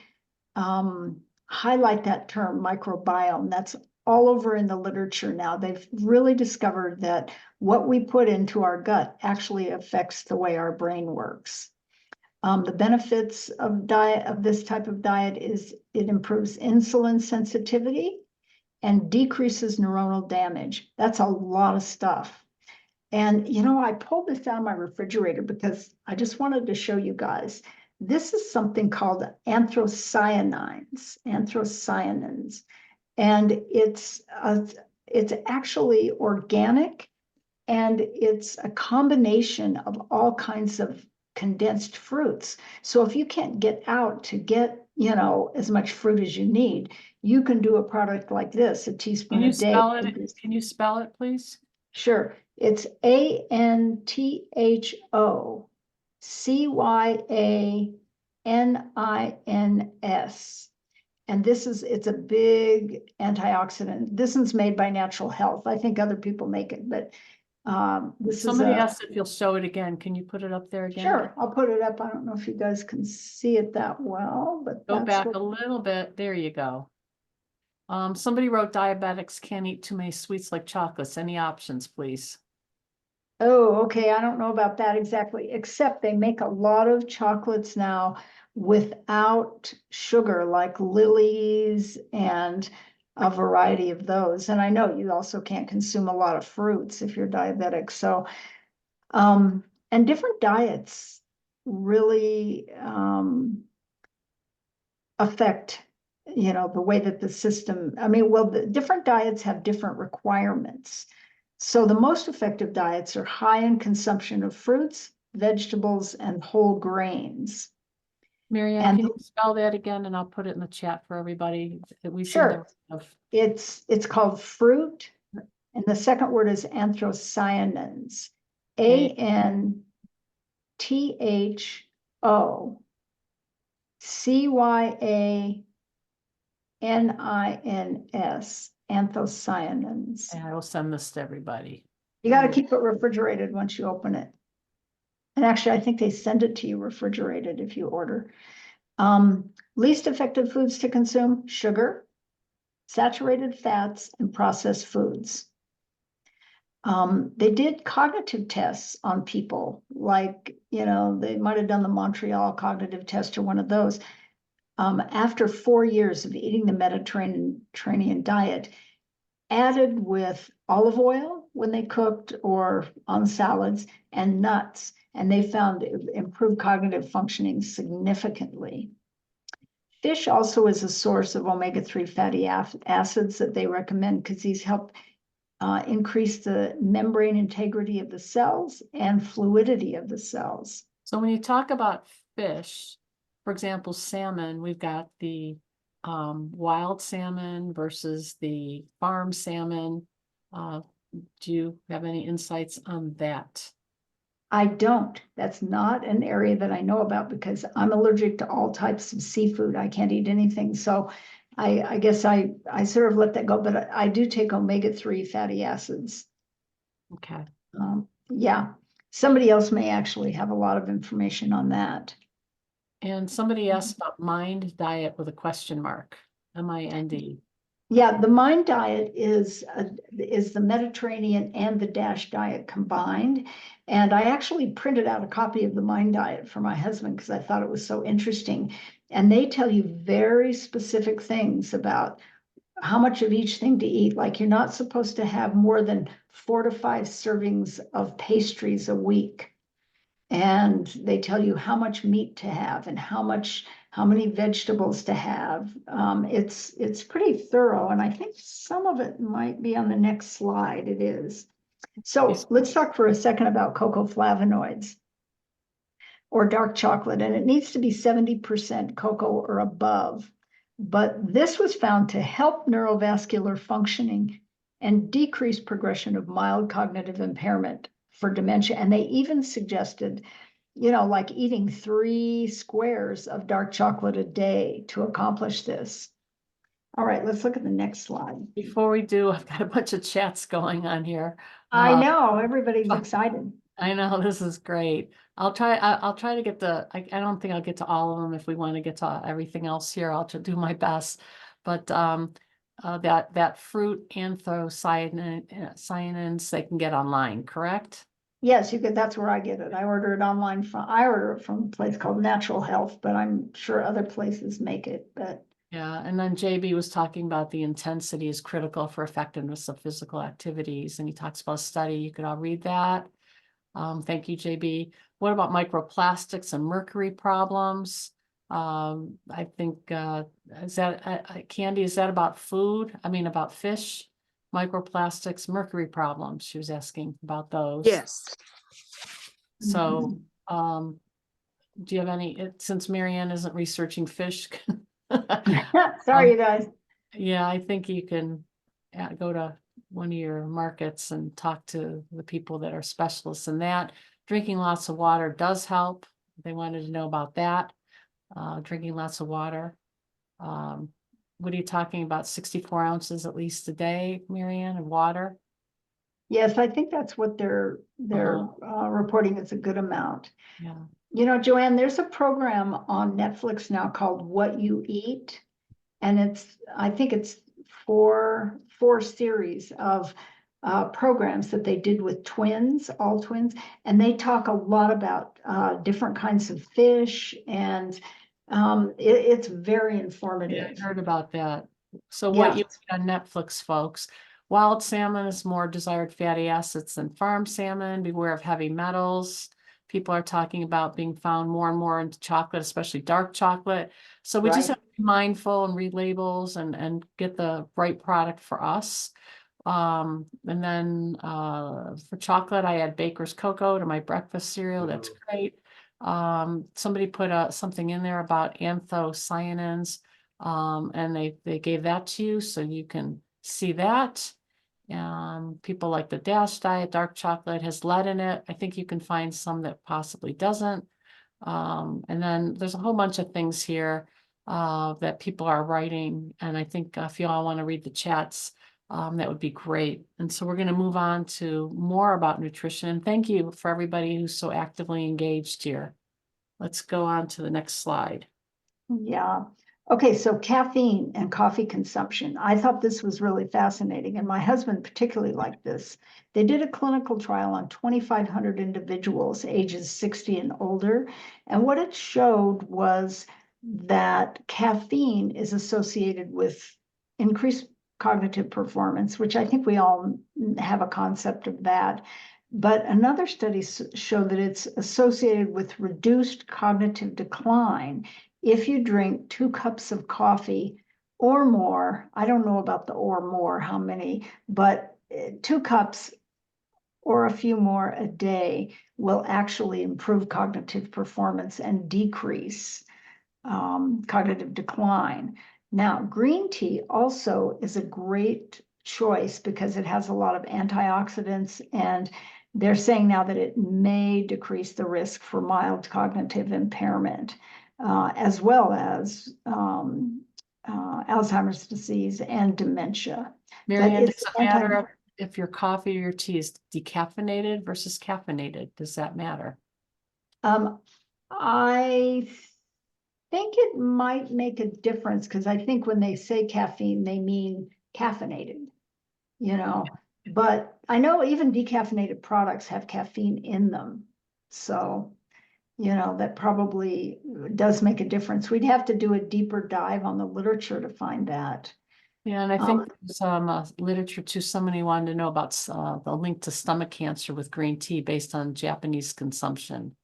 highlight that term microbiome. That's all over in the literature now. They've really discovered that what we put into our gut actually affects the way our brain works. The benefits of this type of diet is it improves insulin sensitivity and decreases neuronal damage. That's a lot of stuff. And I pulled this out of my refrigerator because I just wanted to show you guys. This is something called anthocyanins. And it's actually organic, and it's a combination of all kinds of condensed fruits. So if you can't get out to get as much fruit as you need, you can do a product like this, a teaspoon a day. Can you spell it, please? Sure. It's ANTHOCYANINS. And it's a big antioxidant. This one's made by Natural Health. I think other people make it, but Somebody asked if you'll show it again. Can you put it up there again? Sure, I'll put it up. I don't know if you guys can see it that well, but go back a little bit. There you go. Somebody wrote diabetics can't eat too many sweets like chocolates. Any options, please? Oh, okay. I don't know about that exactly, except they make a lot of chocolates now without sugar, like Lily's and a variety of those. And I know you also can't consume a lot of fruits if you're diabetic. So, and different diets really affect, the way that the system, the different diets have different requirements. So the most effective diets are high in consumption of fruits, vegetables, and whole grains. Marianne, can you spell that again, and I'll put it in the chat for everybody that we sure. It's called fruit, and the second word is anthocyanins. ANTHOCYANINS. anthocyanins. And I will send this to everybody. You got to keep it refrigerated once you open it. And actually, I think they send it to you refrigerated if you order. Least effective foods to consume: sugar, saturated fats, and processed foods. They did cognitive tests on people, like, they might have done the Montreal cognitive test or one of those. After 4 years of eating the Mediterranean diet, added with olive oil when they cooked or on salads, and nuts, and they found improved cognitive functioning significantly. Fish also is a source of omega-3 fatty acids that they recommend, because these help increase the membrane integrity of the cells and fluidity of the cells. So when you talk about fish, for example, salmon, we've got the wild salmon versus the farm salmon. Do you have any insights on that? I don't. That's not an area that I know about, because I'm allergic to all types of seafood. I can't eat anything. So I guess I sort of let that go, but I do take omega-3 fatty acids. Okay. Yeah, somebody else may actually have a lot of information on that. And somebody asked about MIND diet with a question mark, MIND. Yeah, the MIND diet is the Mediterranean and the DASH diet combined. And I actually printed out a copy of the MIND diet for my husband because I thought it was so interesting. And they tell you very specific things about how much of each thing to eat. Like, you're not supposed to have more than 4 to 5 servings of pastries a week. And they tell you how much meat to have and how many vegetables to have. It's pretty thorough, and I think some of it might be on the next slide. It is. So let's talk for a second about cocoa flavonoids or dark chocolate, and it needs to be 70% cocoa or above. But this was found to help neurovascular functioning and decrease progression of mild cognitive impairment for dementia. And they even suggested, like eating 3 squares of dark chocolate a day to accomplish this. All right, let's look at the next slide. Before we do, I've got a bunch of chats going on here. I know, everybody's excited. I know, this is great. I'll try to get I don't think I'll get to all of them. If we want to get to everything else here, I'll do my best. But that fruit anthocyanins they can get online, correct? Yes, you could. That's where I get it. I order it online I order it from a place called Natural Health, but I'm sure other places make it. But yeah, and then JB was talking about the intensity is critical for effectiveness of physical activities, and he talks about a study. You could all read that. Thank you, JB. What about microplastics and mercury problems? I think, is that, Candy, is that about food? I mean, about fish, microplastics, mercury problems. She was asking about those. Yes. So, do you have any, since Marianne isn't researching fish? sorry, you guys. Yeah, I think you can go to one of your markets and talk to the people that are specialists in that. Drinking lots of water does help. They wanted to know about that. Drinking lots of water. What are you talking about? 64 ounces at least a day, Marianne, of water? Yes, I think that's what they're reporting is a good amount. Yeah. Joanne, there's a program on Netflix now called What You Eat. And I think it's four series of programs that they did with all twins. And they talk a lot about different kinds of fish, and it's very informative. Yeah, I heard about that. So what you see on Netflix, folks, wild salmon is more desired fatty acids than farm salmon. Beware of heavy metals. People are talking about being found more and more in chocolate, especially dark chocolate. So we just have to be mindful and read labels and get the right product for us. And then for chocolate, I add Baker's cocoa to my breakfast cereal. That's great. Somebody put something in there about anthocyanins, and they gave that to you, so you can see that. People like the DASH diet, dark chocolate has lead in it. I think you can find some that possibly doesn't. And then there's a whole bunch of things here that people are writing. And I think if you all want to read the chats, that would be great. And so we're going to move on to more about nutrition. And thank you for everybody who's so actively engaged here. Let's go on to the next slide. Yeah. Okay, so caffeine and coffee consumption. I thought this was really fascinating, and my husband particularly liked this. They did a clinical trial on 2,500 individuals ages 60 and older, and what it showed was that caffeine is associated with increased cognitive performance, which I think we all have a concept of that. But another study showed that it's associated with reduced cognitive decline if you drink 2 cups of coffee or more. I don't know about the or more, how many, but 2 cups or a few more a day will actually improve cognitive performance and decrease cognitive decline. Now, green tea also is a great choice because it has a lot of antioxidants, and they're saying now that it may decrease the risk for mild cognitive impairment, as well as Alzheimer's disease and dementia. Marianne, it's does it matter if your coffee or your tea is decaffeinated versus caffeinated? Does that matter? I think it might make a difference, because I think when they say caffeine, they mean caffeinated, but I know even decaffeinated products have caffeine in them. So, that probably does make a difference. We'd have to do a deeper dive on the literature to find that. Yeah, and I think there's some literature too. Somebody wanted to know about the link to stomach cancer with green tea based on Japanese consumption.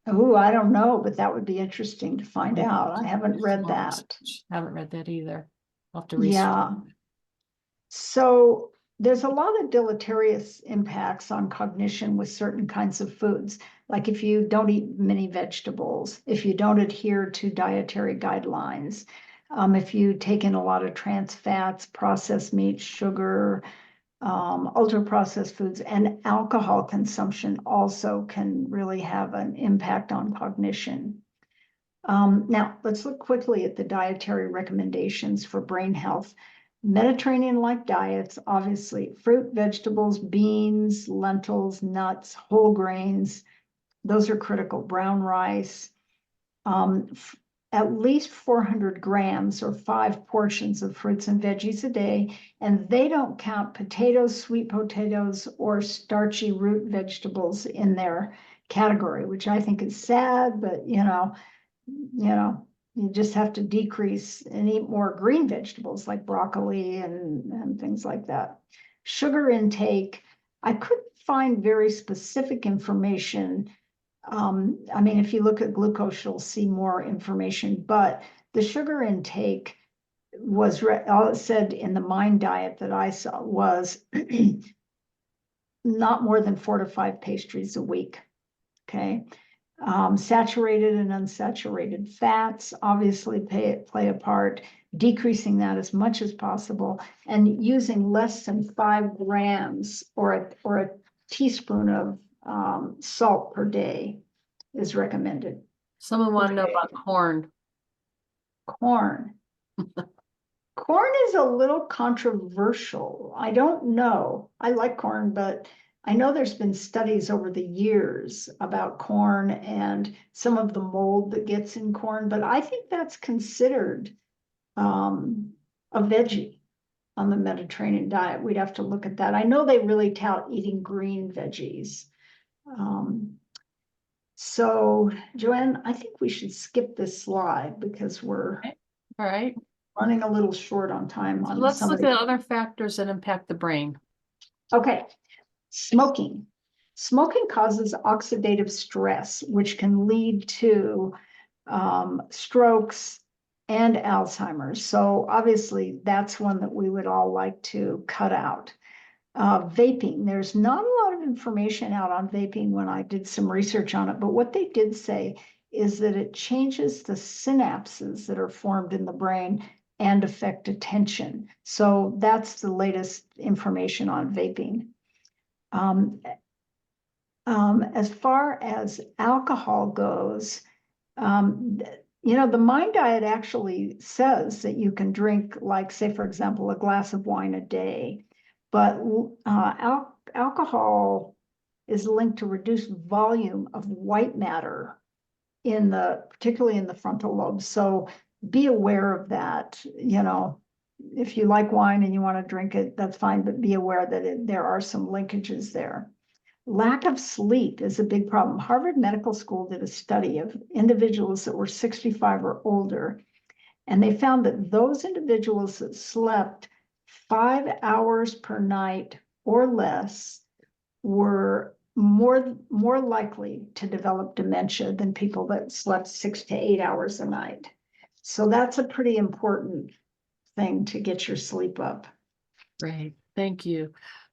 Oh, I don't know, but that would be interesting to find out. I haven't read that. Haven't read that either. I'll have to research. Yeah. So there's a lot of deleterious impacts on cognition with certain kinds of foods. Like if you don't eat many vegetables, if you don't adhere to dietary guidelines, if you take in a lot of trans fats, processed meat, sugar, ultra processed foods, and alcohol consumption also can really have an impact on cognition. Now, let's look quickly at the dietary recommendations for brain health. Mediterranean-like diets, obviously, fruit, vegetables, beans, lentils, nuts, whole grains, those are critical. Brown rice, at least 400 grams or 5 portions of fruits and veggies a day, and they don't count potatoes, sweet potatoes, or starchy root vegetables in their category, which I think is sad, but you just have to decrease and eat more green vegetables like broccoli and things like that. Sugar intake, I couldn't find very specific information. I mean, if you look at glucose, you'll see more information, but the sugar intake was all it said in the Mind diet that I saw was not more than 4 to 5 pastries a week. Okay. Saturated and unsaturated fats obviously play a part, decreasing that as much as possible, and using less than 5 grams or a teaspoon of salt per day is recommended. Someone want to know about corn. Corn. Corn is a little controversial. I don't know. I like corn, but I know there's been studies over the years about corn and some of the mold that gets in corn, but I think that's considered a veggie on the Mediterranean diet. We'd have to look at that. I know they really tout eating green veggies. So Joanne, I think we should skip this slide because we're all right running a little short on time. So let's look at other factors that impact the brain. Okay. Smoking. Smoking causes oxidative stress, which can lead to strokes and Alzheimer's. So obviously that's one that we would all like to cut out. Vaping, there's not a lot of information out on vaping when I did some research on it, but what they did say is that it changes the synapses that are formed in the brain and affect attention. So that's the latest information on vaping. As far as alcohol goes, The Mind Diet actually says that you can drink, like, say, for example, a glass of wine a day, but alcohol is linked to reduced volume of white matter particularly in the frontal lobe. So be aware of that. If you like wine and you want to drink it, that's fine, but be aware that there are some linkages there. Lack of sleep is a big problem. Harvard Medical School did a study of individuals that were 65 or older, and they found that those individuals that slept 5 hours per night or less were more likely to develop dementia than people that slept 6 to 8 hours a night. So that's a pretty important thing to get your sleep up. Great, thank you.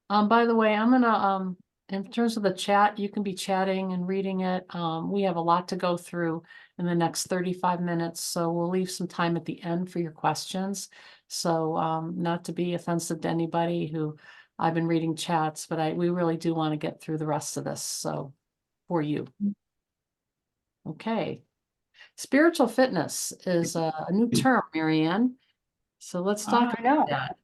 By the way, I'm gonna, in terms of the chat, you can be chatting and reading it. We have a lot to go through in the next 35 minutes, so we'll leave some time at the end for your questions. So, not to be offensive to anybody who I've been reading chats, but we really do want to get through the rest of this, so for you. Okay. Spiritual fitness is a new term, Marianne. So let's talk about that.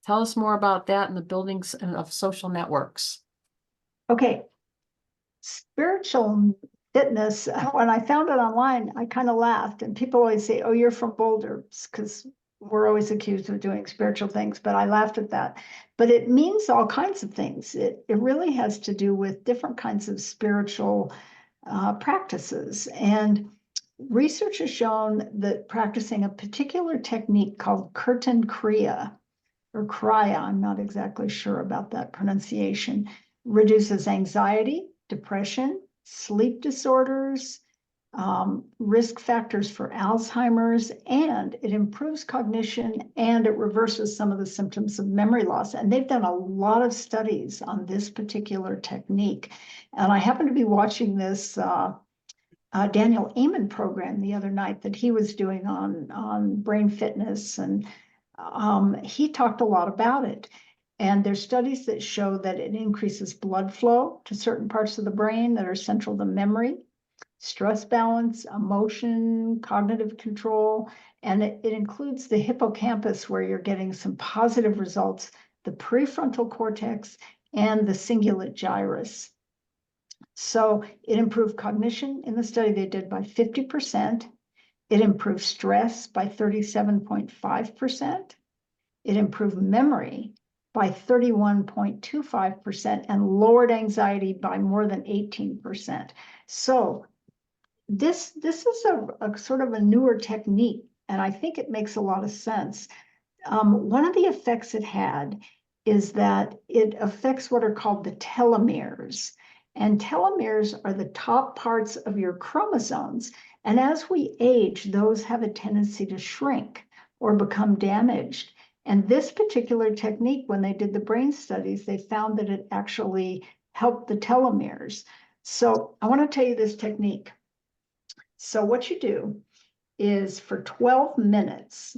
Tell us more about that and the buildings of social networks. Okay. Spiritual fitness, when I found it online, I kind of laughed, and people always say, oh, you're from Boulder, because we're always accused of doing spiritual things, but I laughed at that. But it means all kinds of things. It really has to do with different kinds of spiritual practices. And research has shown that practicing a particular technique called Kirtan Kriya, or Kriya, I'm not exactly sure about that pronunciation, reduces anxiety, depression, sleep disorders, risk factors for Alzheimer's, and it improves cognition, and it reverses some of the symptoms of memory loss. And they've done a lot of studies on this particular technique. And I happened to be watching this Daniel Amen program the other night that he was doing on brain fitness, and he talked a lot about it. And there's studies that show that it increases blood flow to certain parts of the brain that are central to memory, stress balance, emotion, cognitive control, and it includes the hippocampus, where you're getting some positive results, the prefrontal cortex, and the cingulate gyrus. So it improved cognition in the study they did by 50%. It improved stress by 37.5%. It improved memory by 31.25% and lowered anxiety by more than 18%. So this is a sort of a newer technique, and I think it makes a lot of sense. One of the effects it had is that it affects what are called the telomeres. And telomeres are the top parts of your chromosomes. And as we age, those have a tendency to shrink or become damaged. And this particular technique, when they did the brain studies, they found that it actually helped the telomeres. So I want to tell you this technique. So what you do is for 12 minutes,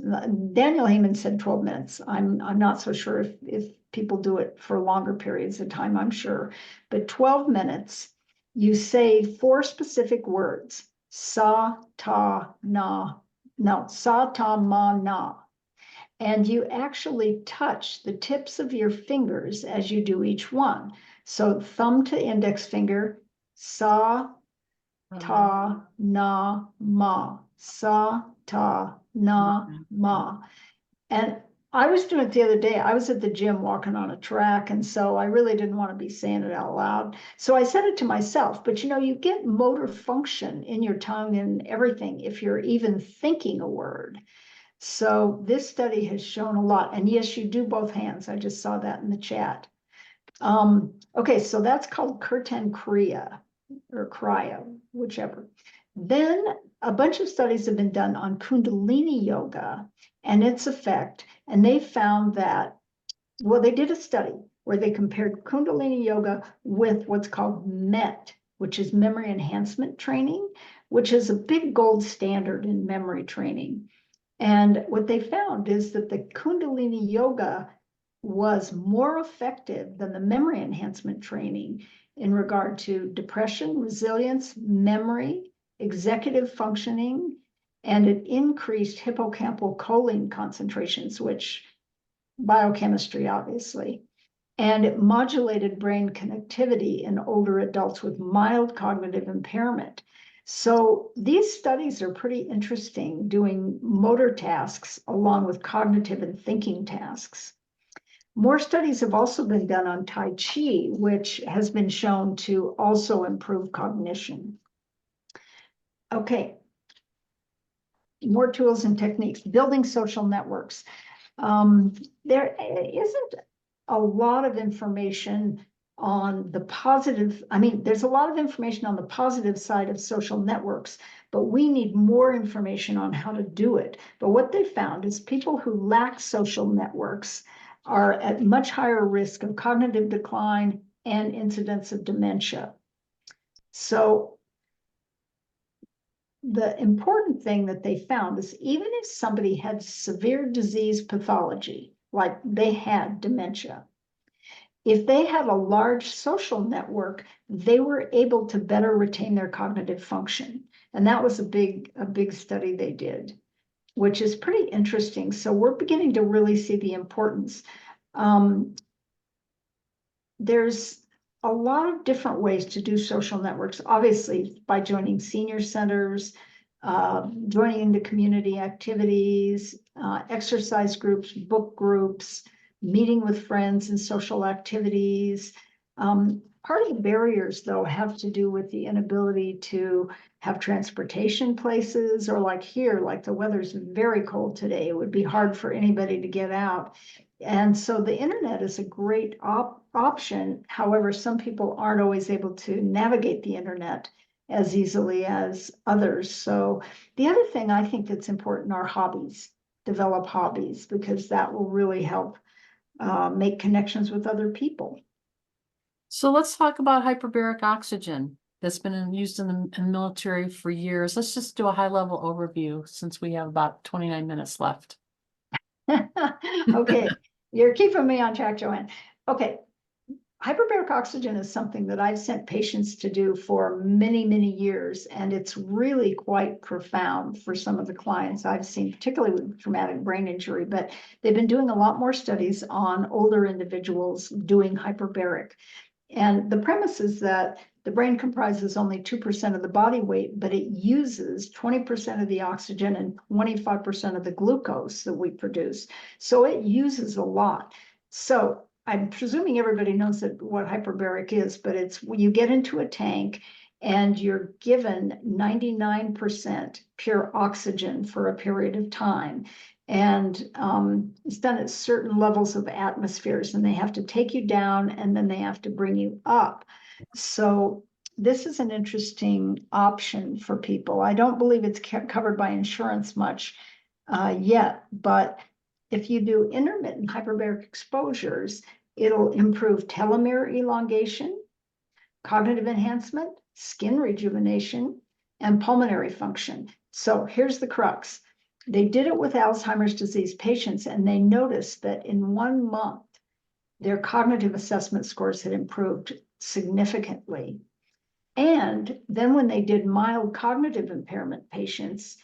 Daniel Amen said 12 minutes. I'm not so sure if people do it for longer periods of time, I'm sure. But 12 minutes, you say 4 specific words: sa, ta, na, no, sa, ta, ma, na. And you actually touch the tips of your fingers as you do each one. So thumb to index finger, sa, ta, na, ma, sa, ta, na, ma. And I was doing it the other day. I was at the gym walking on a track, and so I really didn't want to be saying it out loud. So I said it to myself, but you get motor function in your tongue and everything if you're even thinking a word. So this study has shown a lot. And yes, you do both hands. I just saw that in the chat. Okay, so that's called Kirtan Kriya, or Kriya, whichever. Then a bunch of studies have been done on Kundalini yoga and its effect. And they found that, well, they did a study where they compared Kundalini yoga with what's called MET, which is memory enhancement training, which is a big gold standard in memory training. And what they found is that the Kundalini yoga was more effective than the memory enhancement training in regard to depression, resilience, memory, executive functioning, and it increased hippocampal choline concentrations, which biochemistry, obviously. And it modulated brain connectivity in older adults with mild cognitive impairment. So these studies are pretty interesting, doing motor tasks along with cognitive and thinking tasks. More studies have also been done on Tai Chi, which has been shown to also improve cognition. Okay. More tools and techniques, building social networks. There isn't a lot of information on the positive. I mean, there's a lot of information on the positive side of social networks, but we need more information on how to do it. But what they found is people who lack social networks are at much higher risk of cognitive decline and incidence of dementia. So the important thing that they found is even if somebody had severe disease pathology, like they had dementia, if they had a large social network, they were able to better retain their cognitive function. And that was a big study they did, which is pretty interesting. So we're beginning to really see the importance. There's a lot of different ways to do social networks, obviously by joining senior centers, joining into community activities, exercise groups, book groups, meeting with friends and social activities. Part of the barriers, though, have to do with the inability to have transportation places, or like here, like the weather's very cold today, it would be hard for anybody to get out. And so the internet is a great option. However, some people aren't always able to navigate the internet as easily as others. So the other thing I think that's important are hobbies, develop hobbies, because that will really help make connections with other people. So let's talk about hyperbaric oxygen that's been used in the military for years. Let's just do a high-level overview since we have about 29 minutes left. Okay, you're keeping me on track, Joanne. Okay, hyperbaric oxygen is something that I've sent patients to do for many, many years, and it's really quite profound for some of the clients I've seen, particularly with traumatic brain injury, but they've been doing a lot more studies on older individuals doing hyperbaric. And the premise is that the brain comprises only 2% of the body weight, but it uses 20% of the oxygen and 25% of the glucose that we produce. So it uses a lot. So I'm presuming everybody knows what hyperbaric is, but it's when you get into a tank and you're given 99% pure oxygen for a period of time. And it's done at certain levels of atmospheres, and they have to take you down and then they have to bring you up. So this is an interesting option for people. I don't believe it's covered by insurance much yet, but if you do intermittent hyperbaric exposures, it'll improve telomere elongation, cognitive enhancement, skin rejuvenation, and pulmonary function. So here's the crux. They did it with Alzheimer's disease patients, and they noticed that in 1 month, their cognitive assessment scores had improved significantly. And then when they did mild cognitive impairment patients,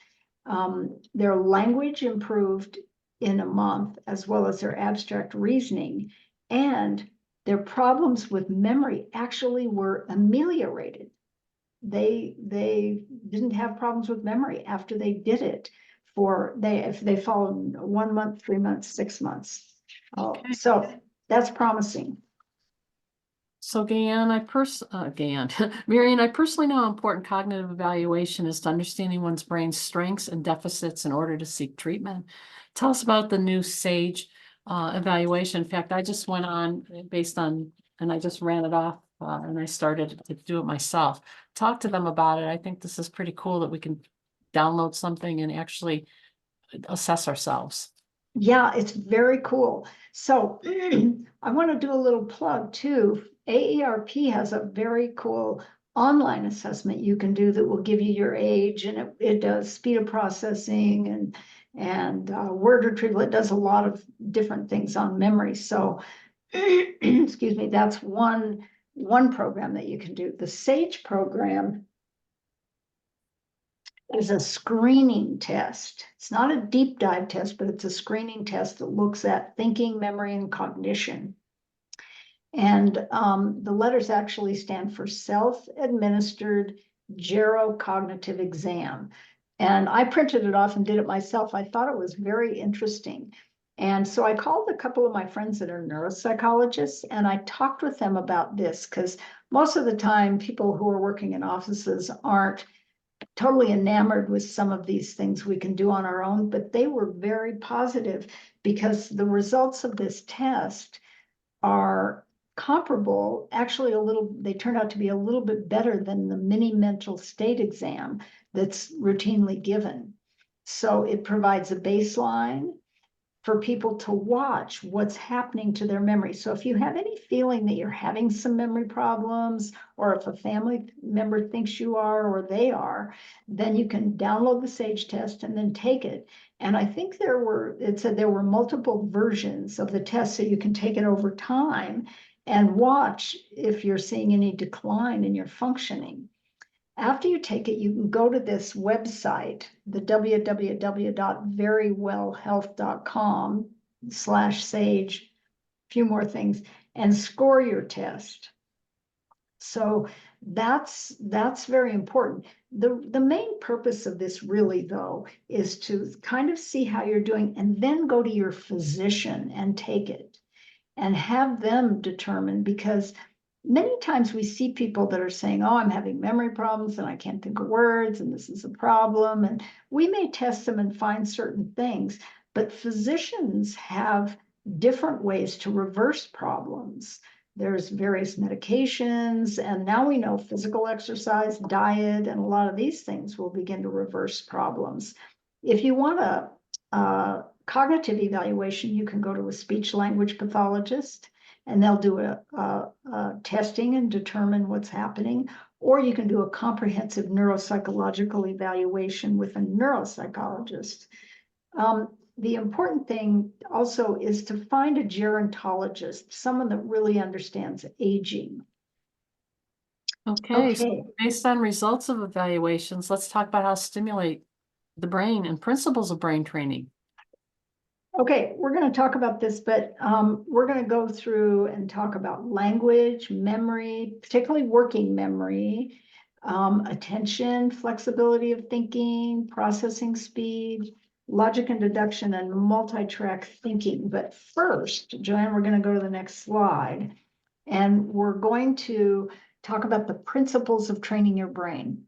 their language improved in a month, as well as their abstract reasoning, and their problems with memory actually were ameliorated. They didn't have problems with memory after they did it if they followed 1 month, 3 months, 6 months. Okay. So that's promising. So Marianne, I personally know how important cognitive evaluation is to understanding one's brain's strengths and deficits in order to seek treatment. Tell us about the new SAGE evaluation. In fact, I just went on and I just ran it off and I started to do it myself. Talk to them about it. I think this is pretty cool that we can download something and actually assess ourselves. Yeah, it's very cool. So I want to do a little plug too. AARP has a very cool online assessment you can do that will give you your age, and it does speed of processing and word retrieval. It does a lot of different things on memory. So excuse me, that's one program that you can do. The SAGE program is a screening test. It's not a deep dive test, but it's a screening test that looks at thinking, memory, and cognition. And the letters actually stand for self-administered gerocognitive exam. And I printed it off and did it myself. I thought it was very interesting. And so I called a couple of my friends that are neuropsychologists, and I talked with them about this, because most of the time people who are working in offices aren't totally enamored with some of these things we can do on our own, but they were very positive because the results of this test are comparable, actually they turned out to be a little bit better than the mini mental state exam that's routinely given. So it provides a baseline for people to watch what's happening to their memory. So if you have any feeling that you're having some memory problems, or if a family member thinks you are or they are, then you can download the SAGE test and then take it. And I think it said there were multiple versions of the test, so you can take it over time and watch if you're seeing any decline in your functioning. After you take it, you can go to this website, the www.verywellhealth.com/sage, a few more things, and score your test. So that's very important. The main purpose of this really, though, is to kind of see how you're doing and then go to your physician and take it and have them determine, because many times we see people that are saying, oh, I'm having memory problems and I can't think of words and this is a problem. And we may test them and find certain things, but physicians have different ways to reverse problems. There's various medications, and now we know physical exercise, diet, and a lot of these things will begin to reverse problems. If you want a cognitive evaluation, you can go to a speech language pathologist, and they'll do a testing and determine what's happening. Or you can do a comprehensive neuropsychological evaluation with a neuropsychologist. The important thing also is to find a gerontologist, someone that really understands aging. Okay, so Okay. based on results of evaluations, let's talk about how to stimulate the brain and principles of brain training. Okay, we're going to talk about this, but we're going to go through and talk about language, memory, particularly working memory, attention, flexibility of thinking, processing speed, logic and deduction, and multi-track thinking. But first, Joanne, we're going to go to the next slide, and we're going to talk about the principles of training your brain.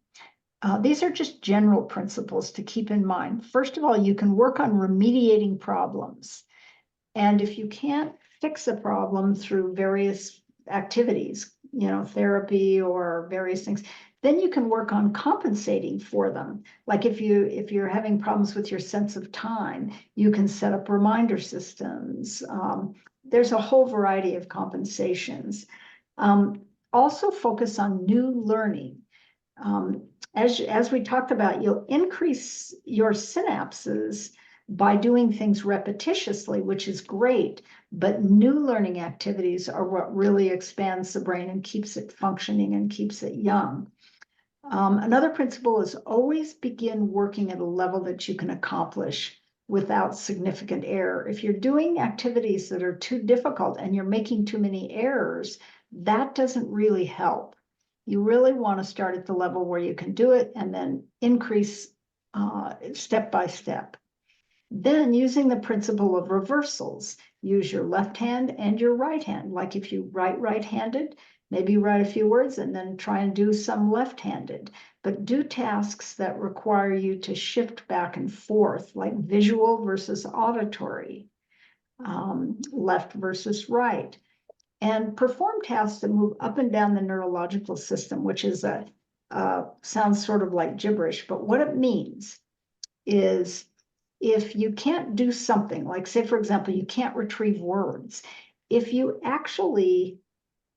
These are just general principles to keep in mind. First of all, you can work on remediating problems. And if you can't fix a problem through various activities, therapy or various things, then you can work on compensating for them. Like if you're having problems with your sense of time, you can set up reminder systems. There's a whole variety of compensations. Also focus on new learning. As we talked about, you'll increase your synapses by doing things repetitiously, which is great, but new learning activities are what really expands the brain and keeps it functioning and keeps it young. Another principle is always begin working at a level that you can accomplish without significant error. If you're doing activities that are too difficult and you're making too many errors, that doesn't really help. You really want to start at the level where you can do it and then increase step by step. Then using the principle of reversals, use your left hand and your right hand. Like if you write right-handed, maybe write a few words and then try and do some left-handed. But do tasks that require you to shift back and forth, like visual versus auditory, left versus right. And perform tasks that move up and down the neurological system, which is sounds sort of like gibberish, but what it means is if you can't do something, like say, for example, you can't retrieve words, if you actually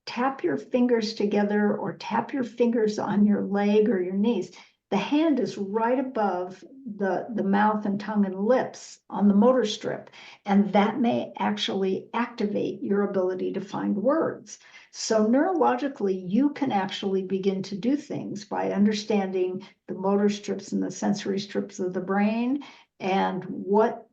tap your fingers together or tap your fingers on your leg or your knees, The hand is right above the mouth and tongue and lips on the motor strip, and that may actually activate your ability to find words. So neurologically, you can actually begin to do things by understanding the motor strips and the sensory strips of the brain and what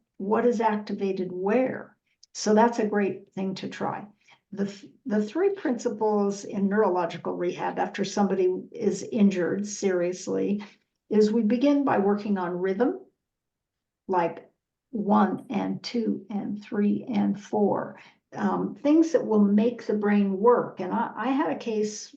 is activated where. So that's a great thing to try. The three principles in neurological rehab after somebody is injured seriously is we begin by working on rhythm, like 1 and 2 and 3 and 4, things that will make the brain work. And I had a case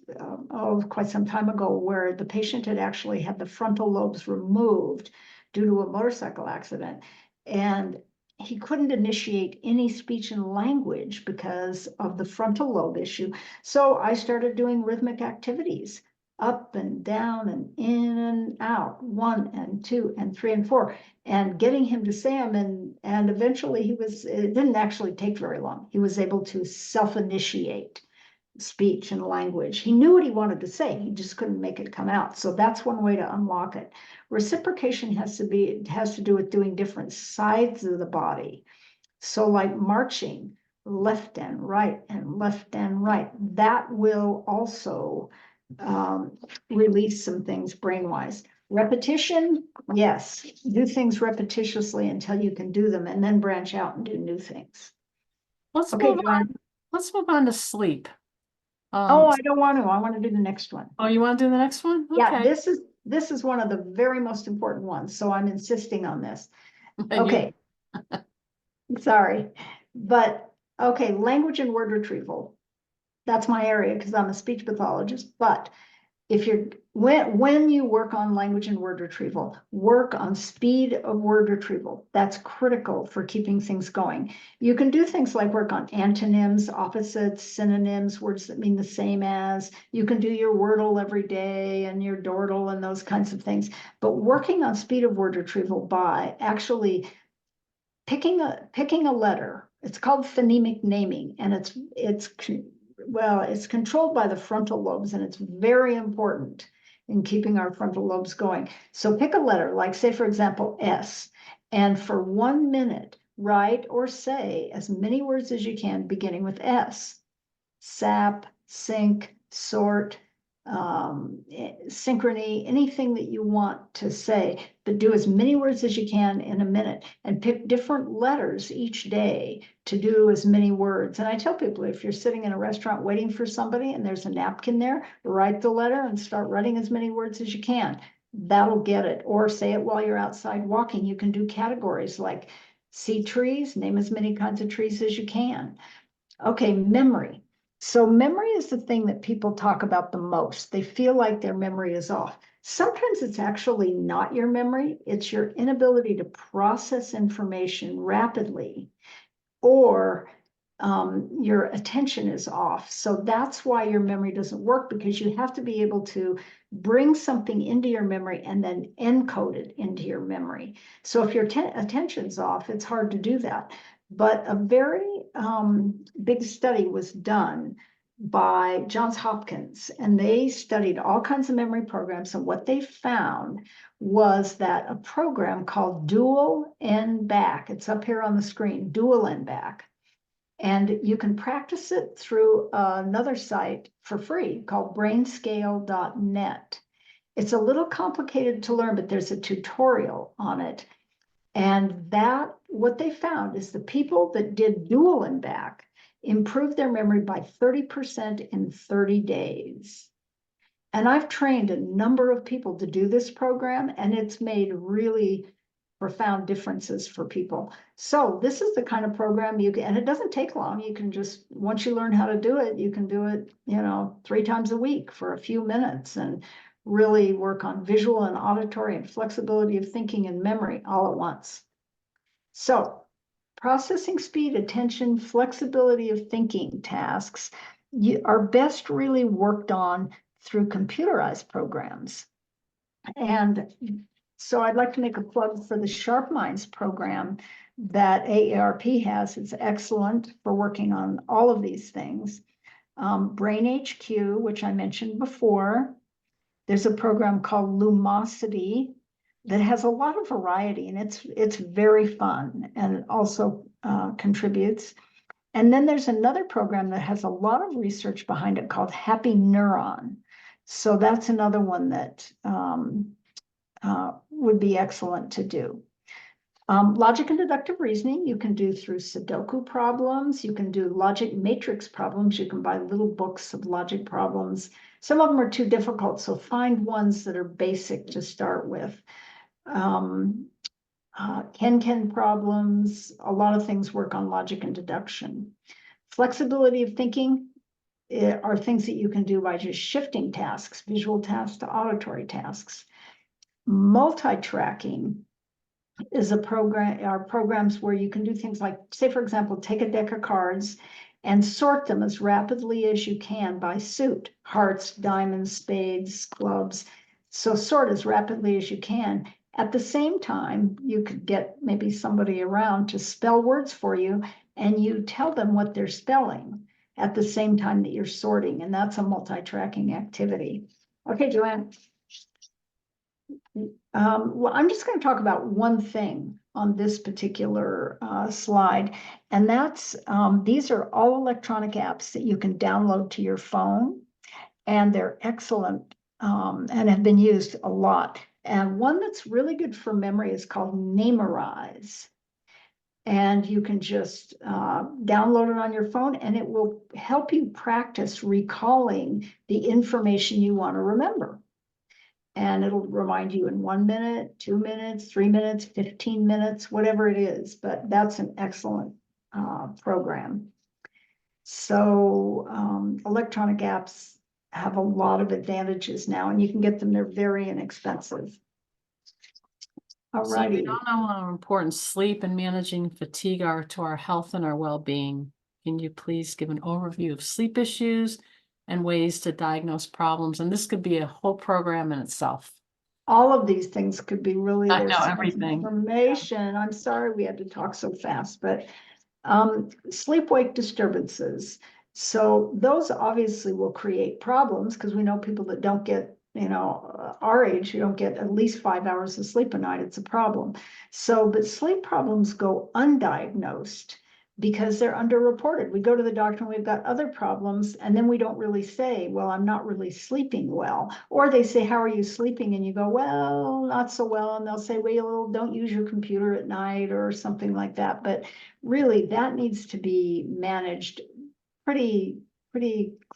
quite some time ago where the patient had actually had the frontal lobes removed due to a motorcycle accident. And he couldn't initiate any speech and language because of the frontal lobe issue. So I started doing rhythmic activities, up and down and in and out, 1 and 2 and 3 and 4, and getting him to say them. And eventually it didn't actually take very long. He was able to self-initiate speech and language. He knew what he wanted to say, he just couldn't make it come out. So that's one way to unlock it. Reciprocation has to do with doing different sides of the body. So like marching, left and right and left and right, that will also release some things brain-wise. Repetition, yes, do things repetitiously until you can do them, and then branch out and do new things. Let's Okay, move on. Joanne. Let's move on to sleep. Oh, I don't want to. I want to do the next one. Oh, you want to do the next one? Yeah, Okay. this is one of the very most important ones, so I'm insisting on this. And you- Okay. Sorry, but okay, language and word retrieval. That's my area because I'm a speech pathologist, but if when you work on language and word retrieval, work on speed of word retrieval. That's critical for keeping things going. You can do things like work on antonyms, opposites, synonyms, words that mean the same as. You can do your Wordle every day and your Dordle and those kinds of things. But working on speed of word retrieval by actually picking a letter. It's called phonemic naming, and it's controlled by the frontal lobes, and it's very important in keeping our frontal lobes going. So pick a letter, like say, for example, S, and for 1 minute, write or say as many words as you can beginning with S. Sap, sync, sort, synchrony, anything that you want to say, but do as many words as you can in a minute and pick different letters each day to do as many words. And I tell people, if you're sitting in a restaurant waiting for somebody and there's a napkin there, write the letter and start writing as many words as you can. That'll get it. Or say it while you're outside walking. You can do categories like see trees, name as many kinds of trees as you can. Okay, memory. So memory is the thing that people talk about the most. They feel like their memory is off. Sometimes it's actually not your memory. It's your inability to process information rapidly, or your attention is off. So that's why your memory doesn't work, because you have to be able to bring something into your memory and then encode it into your memory. So if your attention's off, it's hard to do that. But a very big study was done by Johns Hopkins, and they studied all kinds of memory programs. And what they found was that a program called Dual and Back, it's up here on the screen, Dual and Back. And you can practice it through another site for free called brainscale.net. It's a little complicated to learn, but there's a tutorial on it. And what they found is the people that did Dual and Back improved their memory by 30% in 30 days. And I've trained a number of people to do this program, and it's made really profound differences for people. So this is the kind of program you can, and it doesn't take long. You can just, once you learn how to do it, you can do it, 3 times a week for a few minutes and really work on visual and auditory and flexibility of thinking and memory all at once. So processing speed, attention, flexibility of thinking tasks are best really worked on through computerized programs. And so I'd like to make a plug for the Sharp Minds program that AARP has. It's excellent for working on all of these things. Brain HQ, which I mentioned before, There's a program called Lumosity that has a lot of variety, and it's very fun and also contributes. And then there's another program that has a lot of research behind it called Happy Neuron. So that's another one that would be excellent to do. Logic and deductive reasoning, you can do through Sudoku problems. You can do logic matrix problems. You can buy little books of logic problems. Some of them are too difficult, so find ones that are basic to start with. Ken problems, a lot of things work on logic and deduction. Flexibility of thinking are things that you can do by just shifting tasks, visual tasks to auditory tasks. Multi-tracking is a program, are programs where you can do things like, say, for example, take a deck of cards and sort them as rapidly as you can by suit, hearts, diamonds, spades, clubs. So sort as rapidly as you can. At the same time, you could get maybe somebody around to spell words for you, and you tell them what they're spelling at the same time that you're sorting, and that's a multi-tracking activity. Okay, Joanne. Well, I'm just going to talk about one thing on this particular slide, and that's these are all electronic apps that you can download to your phone, and they're excellent and have been used a lot. And one that's really good for memory is called Namerize. And you can just download it on your phone, and it will help you practice recalling the information you want to remember. And it'll remind you in 1 minute, 2 minutes, 3 minutes, 15 minutes, whatever it is. But that's an excellent program. So electronic apps have a lot of advantages now, and you can get them. They're very inexpensive. All So we righty. don't know how important sleep and managing fatigue are to our health and our well-being. Can you please give an overview of sleep issues and ways to diagnose problems? And this could be a whole program in itself. All of these things could be really, I there's know so much everything. information. I'm sorry we had to talk so fast, but sleep-wake disturbances. So those obviously will create problems, because we know people that don't get, our age, who don't get at least 5 hours of sleep a night, it's a problem. So, but sleep problems go undiagnosed because they're underreported. We go to the doctor and we've got other problems, and then we don't really say, well, I'm not really sleeping well. Or they say, how are you sleeping? And you go, well, not so well. And they'll say, well, don't use your computer at night or something like that. But really, that needs to be managed pretty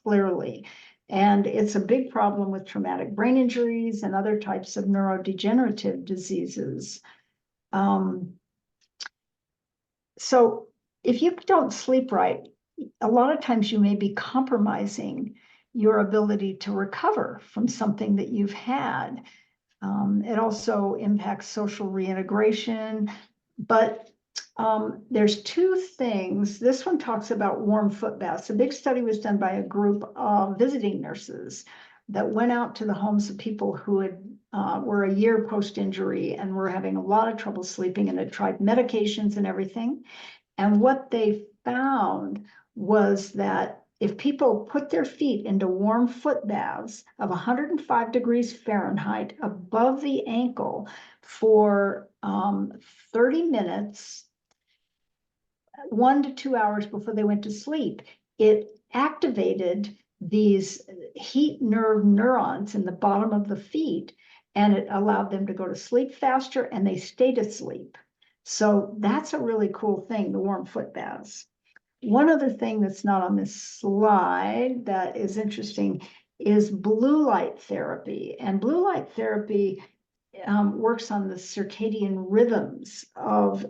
clearly. And it's a big problem with traumatic brain injuries and other types of neurodegenerative diseases. So if you don't sleep right, a lot of times you may be compromising your ability to recover from something that you've had. It also impacts social reintegration, but there's two things. This one talks about warm foot baths. A big study was done by a group of visiting nurses that went out to the homes of people who had were a year post-injury and were having a lot of trouble sleeping, and had tried medications and everything. And what they found was that if people put their feet into warm foot baths of 105 degrees Fahrenheit above the ankle for 30 minutes, 1 to 2 hours before they went to sleep, it activated these heat nerve neurons in the bottom of the feet, and it allowed them to go to sleep faster, and they stayed asleep. So that's a really cool thing, the warm foot baths. One other thing that's not on this slide that is interesting is blue light therapy. And blue light therapy works on the circadian rhythms of,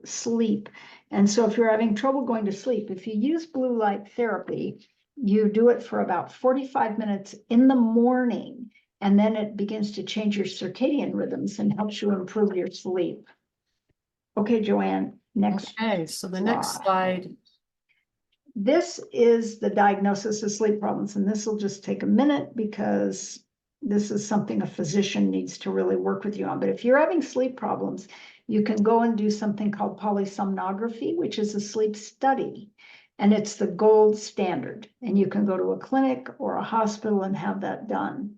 sleep. And so if you're having trouble going to sleep, if you use blue light therapy, you do it for about 45 minutes in the morning, and then it begins to change your circadian rhythms and helps you improve your sleep. Okay, Joanne, next. Okay, so the next slide. This is the diagnosis of sleep problems, and this will just take a minute because this is something a physician needs to really work with you on. But if you're having sleep problems, you can go and do something called polysomnography, which is a sleep study, and it's the gold standard. And you can go to a clinic or a hospital and have that done.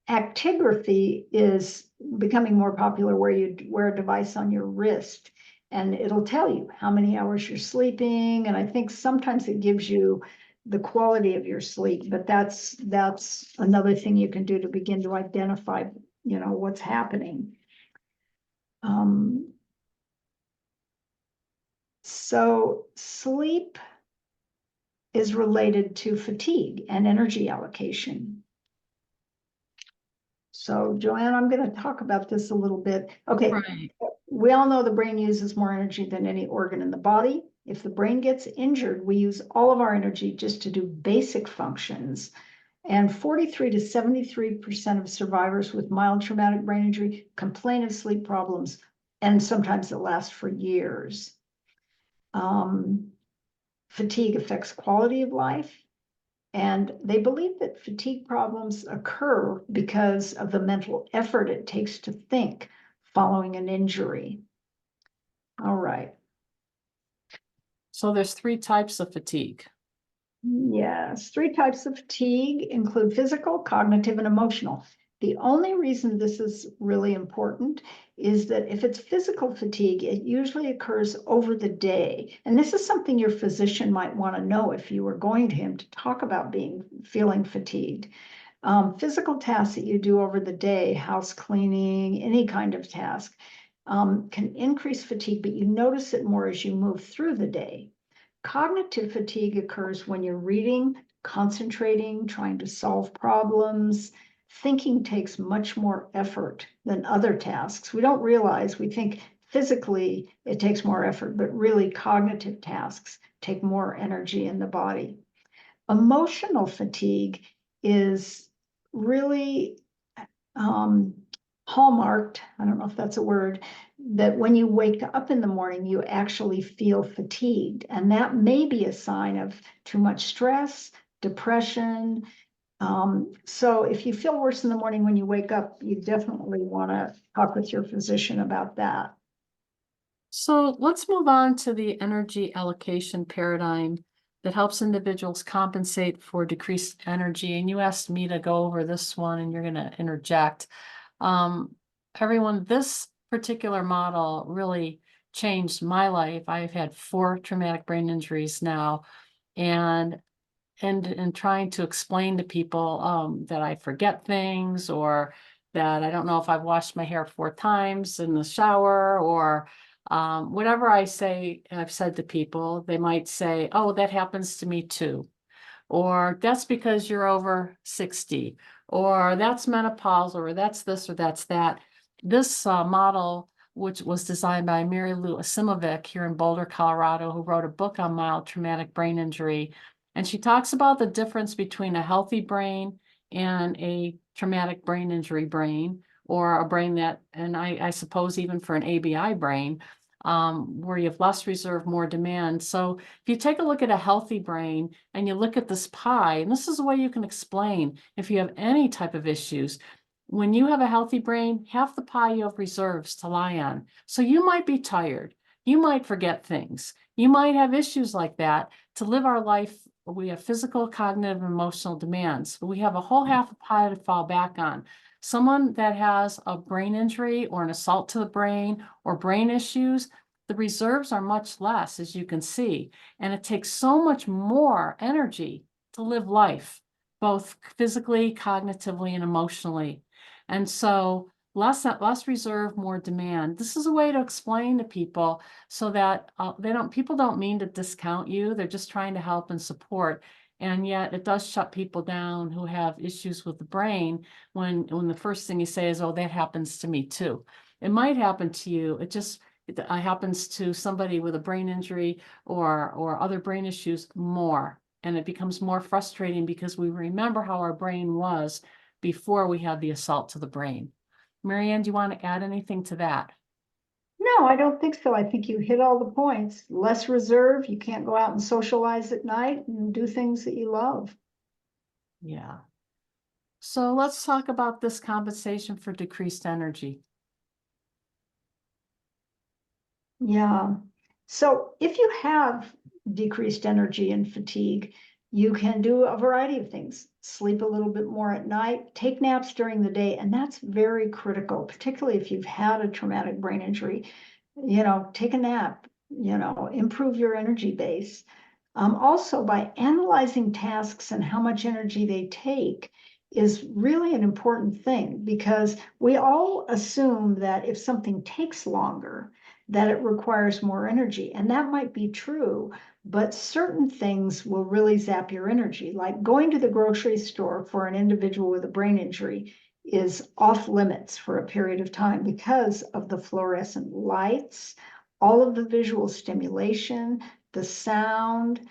Actigraphy is becoming more popular, where you wear a device on your wrist and it'll tell you how many hours you're sleeping. And I think sometimes it gives you the quality of your sleep, but that's another thing you can do to begin to identify, what's happening. So sleep is related to fatigue and energy allocation. So Joanne, I'm going to talk about this a little bit. Okay, Right. we all know the brain uses more energy than any organ in the body. If the brain gets injured, we use all of our energy just to do basic functions. And 43 to 73% of survivors with mild traumatic brain injury complain of sleep problems, and sometimes it lasts for years. Fatigue affects quality of life. And they believe that fatigue problems occur because of the mental effort it takes to think following an injury. All right. So there's 3 types of fatigue. Yes, 3 types of fatigue include physical, cognitive, and emotional. The only reason this is really important is that if it's physical fatigue, it usually occurs over the day. And this is something your physician might want to know if you were going to him to talk about feeling fatigued. Physical tasks that you do over the day, house cleaning, any kind of task, can increase fatigue, but you notice it more as you move through the day. Cognitive fatigue occurs when you're reading, concentrating, trying to solve problems. Thinking takes much more effort than other tasks. We don't realize, we think physically it takes more effort, but really cognitive tasks take more energy in the body. Emotional fatigue is really hallmarked, I don't know if that's a word, that when you wake up in the morning, you actually feel fatigued. And that may be a sign of too much stress, depression. So if you feel worse in the morning when you wake up, you definitely want to talk with your physician about that. So let's move on to the energy allocation paradigm that helps individuals compensate for decreased energy. And you asked me to go over this one, and you're going to interject. Everyone, this particular model really changed my life. I've had 4 traumatic brain injuries now, and trying to explain to people that I forget things, or that I don't know if I've washed my hair 4 times in the shower, or whatever I've said to people, they might say, oh, that happens to me too. Or that's because you're over 60, or that's menopausal, or that's this, or that's that. This model, which was designed by Mary Lou Asimovic here in Boulder, Colorado, who wrote a book on mild traumatic brain injury. And she talks about the difference between a healthy brain and a traumatic brain injury brain, or a brain that, and I suppose even for an ABI brain, where you have less reserve, more demand. So if you take a look at a healthy brain and you look at this pie, and this is a way you can explain if you have any type of issues. When you have a healthy brain, half the pie you have reserves to lie on. So you might be tired. You might forget things. You might have issues like that. To live our life, we have physical, cognitive, and emotional demands. We have a whole half a pie to fall back on. Someone that has a brain injury or an assault to the brain or brain issues, the reserves are much less, as you can see, and it takes so much more energy to live life, both physically, cognitively, and emotionally. And so less reserve, more demand. This is a way to explain to people so that people don't mean to discount you. They're just trying to help and support. And yet it does shut people down who have issues with the brain when the first thing you say is, oh, that happens to me too. It might happen to you. It happens to somebody with a brain injury or other brain issues more. And it becomes more frustrating because we remember how our brain was before we had the assault to the brain. Marianne, do you want to add anything to that? No, I don't think so. I think you hit all the points. Less reserve, you can't go out and socialize at night and do things that you love. Yeah. So let's talk about this compensation for decreased energy. Yeah. So if you have decreased energy and fatigue, You can do a variety of things, sleep a little bit more at night, take naps during the day, and that's very critical, particularly if you've had a traumatic brain injury. Take a nap, improve your energy base. Also, by analyzing tasks and how much energy they take is really an important thing, because we all assume that if something takes longer, that it requires more energy. And that might be true, but certain things will really zap your energy. Like going to the grocery store for an individual with a brain injury is off limits for a period of time because of the fluorescent lights, all of the visual stimulation, the sound.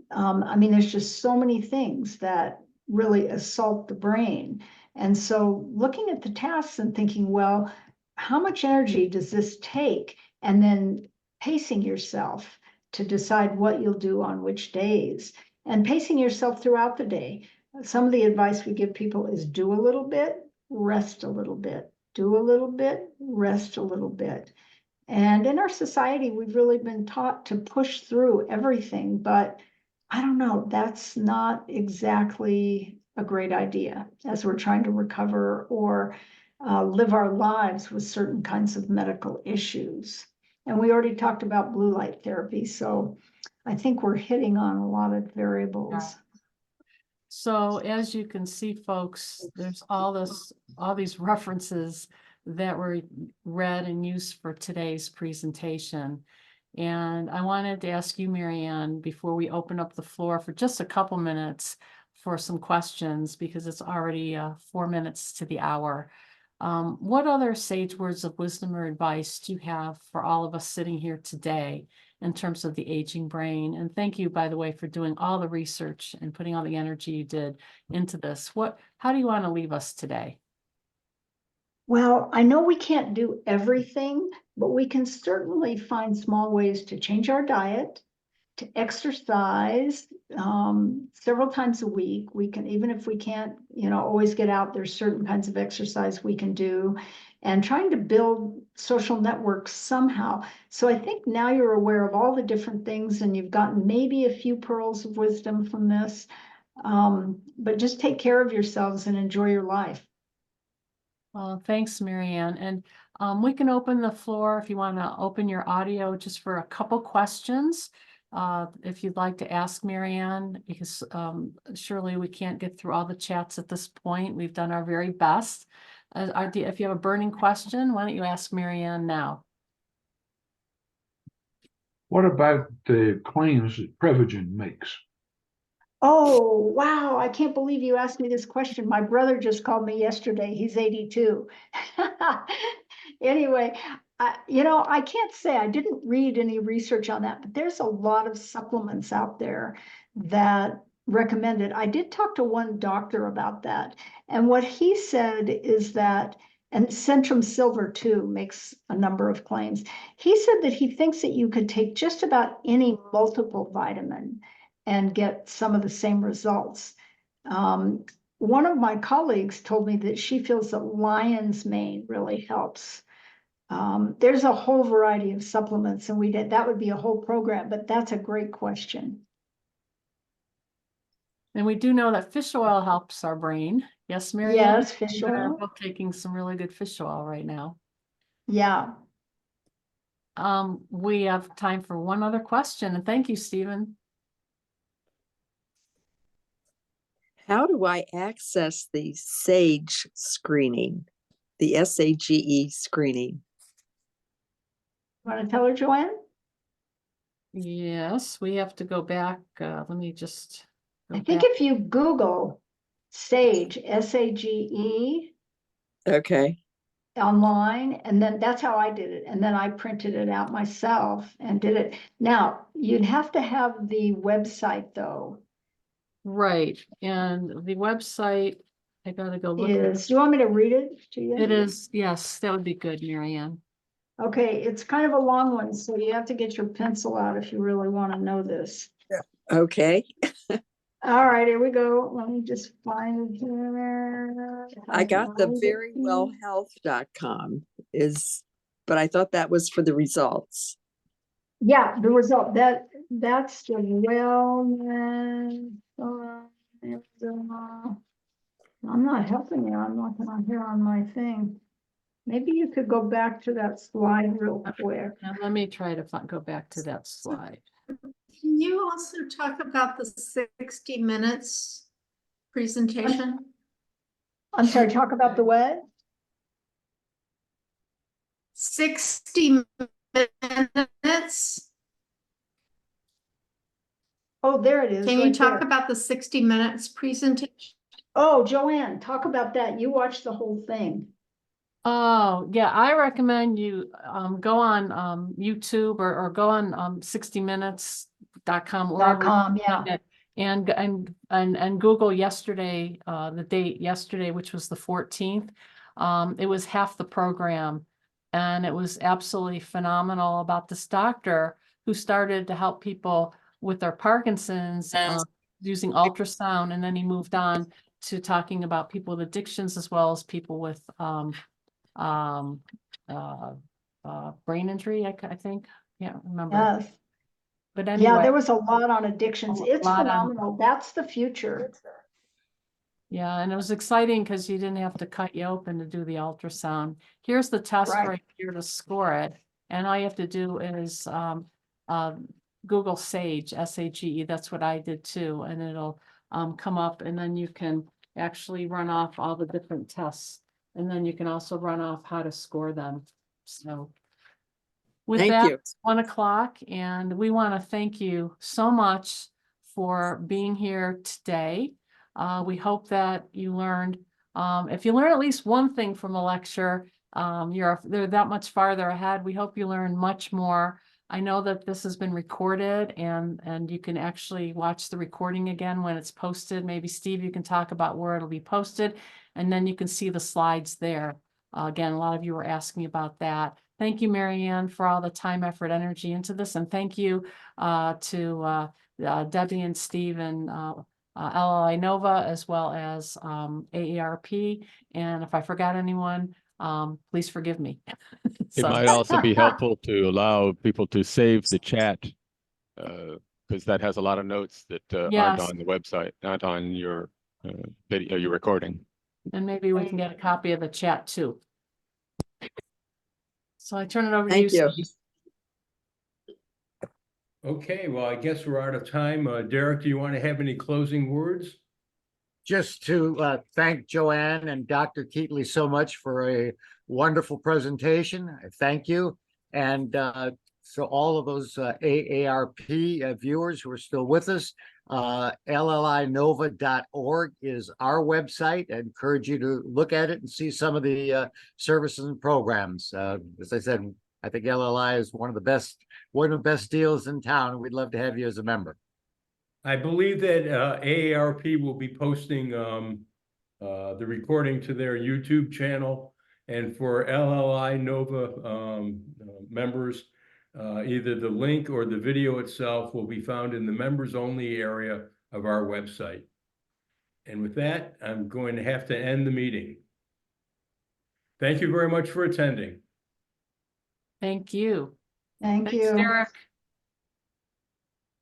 There's just so many things that really assault the brain. And so looking at the tasks and thinking, well, how much energy does this take? And then pacing yourself to decide what you'll do on which days, and pacing yourself throughout the day. Some of the advice we give people is do a little bit, rest a little bit, do a little bit, rest a little bit. And in our society, we've really been taught to push through everything, but I don't know, that's not exactly a great idea as we're trying to recover or live our lives with certain kinds of medical issues. And we already talked about blue light therapy, so I think we're hitting on a lot of variables. So as you can see, folks, there's all these references that were read and used for today's presentation. And I wanted to ask you, Marianne, before we open up the floor for just a couple minutes for some questions, because it's already 4 minutes to the hour. What other sage words of wisdom or advice do you have for all of us sitting here today in terms of the aging brain? And thank you, by the way, for doing all the research and putting all the energy you did into this. How do you want to leave us today? Well, I know we can't do everything, but we can certainly find small ways to change our diet, to exercise several times a week. We can, even if we can't, always get out, there's certain kinds of exercise we can do, and trying to build social networks somehow. So I think now you're aware of all the different things, and you've gotten maybe a few pearls of wisdom from this. But just take care of yourselves and enjoy your life. Well, thanks, Marianne. And we can open the floor if you want to open your audio just for a couple questions. If you'd like to ask Marianne, because surely we can't get through all the chats at this point. We've done our very best. If you have a burning question, why don't you ask Marianne now? What about the claims that Prevagen makes? Oh, wow. I can't believe you asked me this question. My brother just called me yesterday. He's 82. Anyway, I can't say, I didn't read any research on that, but there's a lot of supplements out there that recommend it. I did talk to one doctor about that. And what he said is that, and Centrum Silver too makes a number of claims. He said that he thinks that you could take just about any multiple vitamin and get some of the same results. One of my colleagues told me that she feels that lion's mane really helps. There's a whole variety of supplements, and that would be a whole program, but that's a great question. And we do know that fish oil helps our brain. Yes, Marianne? Yes, fish We're oil. both taking some really good fish oil right now. Yeah. We have time for one other question, and thank you, Stephen. How do I access the SAGE screening, the SAGE screening? Want to tell her, Joanne? Yes, we have to go back. Let me just go I think back. if you Google SAGE, SAGE, Okay. online, and then that's how I did it. And then I printed it out myself and did it. Now, you'd have to have the website though. Right, and the website, I gotta go look. Do you want me to read it to you? It is, yes, that would be good, Marianne. Okay, it's kind of a long one, so you have to get your pencil out if you really want to know this. Okay. All right, here we go. Let me just find it here. I got the verywellhealth.com but I thought that was for the results. Yeah, the result that's the wellness. not helping you. I'm looking on here on my thing. Maybe you could go back to that slide real quick. Now, let me try to go back to that slide. Can you also talk about the 60 minutes presentation? I'm sorry, talk about the what? 60 minutes? Oh, there it is. Can you right talk there. about the 60 minutes presentation? Oh, Joanne, talk about that. You watched the whole thing. Oh, yeah, I recommend you go on YouTube or go on 60minutes.com or .com, yeah. and Google yesterday, the date yesterday, which was the 14th. It was half the program, and it was absolutely phenomenal about this doctor who started to help people with their Parkinson's using ultrasound, and then he moved on to talking about people with addictions as well as people with brain injury, I think, can't remember. Yes. But Yeah, anyway, there was a lot on addictions. A It's lot on- phenomenal. That's the future. yeah, and it was exciting because you didn't have to cut you open to do the ultrasound. Here's the test Right. right here to score it, and all you have to do is Google Sage, SAGE. That's what I did too, and it'll come up, and then you can actually run off all the different tests, and then you can also run off how to score them. So with Thank that, you. it's 1 o'clock, and we want to thank you so much for being here today. We hope that you learned, if you learn at least one thing from the lecture, they're that much farther ahead. We hope you learn much more. I know that this has been recorded, and you can actually watch the recording again when it's posted. Maybe Steve, you can talk about where it'll be posted, and then you can see the slides there. Again, a lot of you were asking about that. Thank you, Marianne, for all the time, effort, energy into this, and thank you to Debbie and Steve and LLI Nova, as well as AARP. And if I forgot anyone, please forgive me. It So- might also be helpful to allow people to save the chat, because that has a lot of notes that aren't Yes. on the website, not on your video, your recording. And maybe we can get a copy of the chat too. So I turn it over to you. Thank you. Steve. Okay, well, I guess we're out of time. Derek, do you want to have any closing words? Just to thank Joanne and Dr. Keatley so much for a wonderful presentation. Thank you. And so all of those AARP viewers who are still with us, LLINova.org is our website. I encourage you to look at it and see some of the services and programs. As I said, I think LLI is one of the best deals in town. We'd love to have you as a member. I believe that AARP will be posting the recording to their YouTube channel. And for LLI Nova members, either the link or the video itself will be found in the members only area of our website. And with that, I'm going to have to end the meeting. Thank you very much for attending. Thank you. Thank Thanks, you. Derek.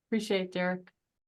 Appreciate it, Derek.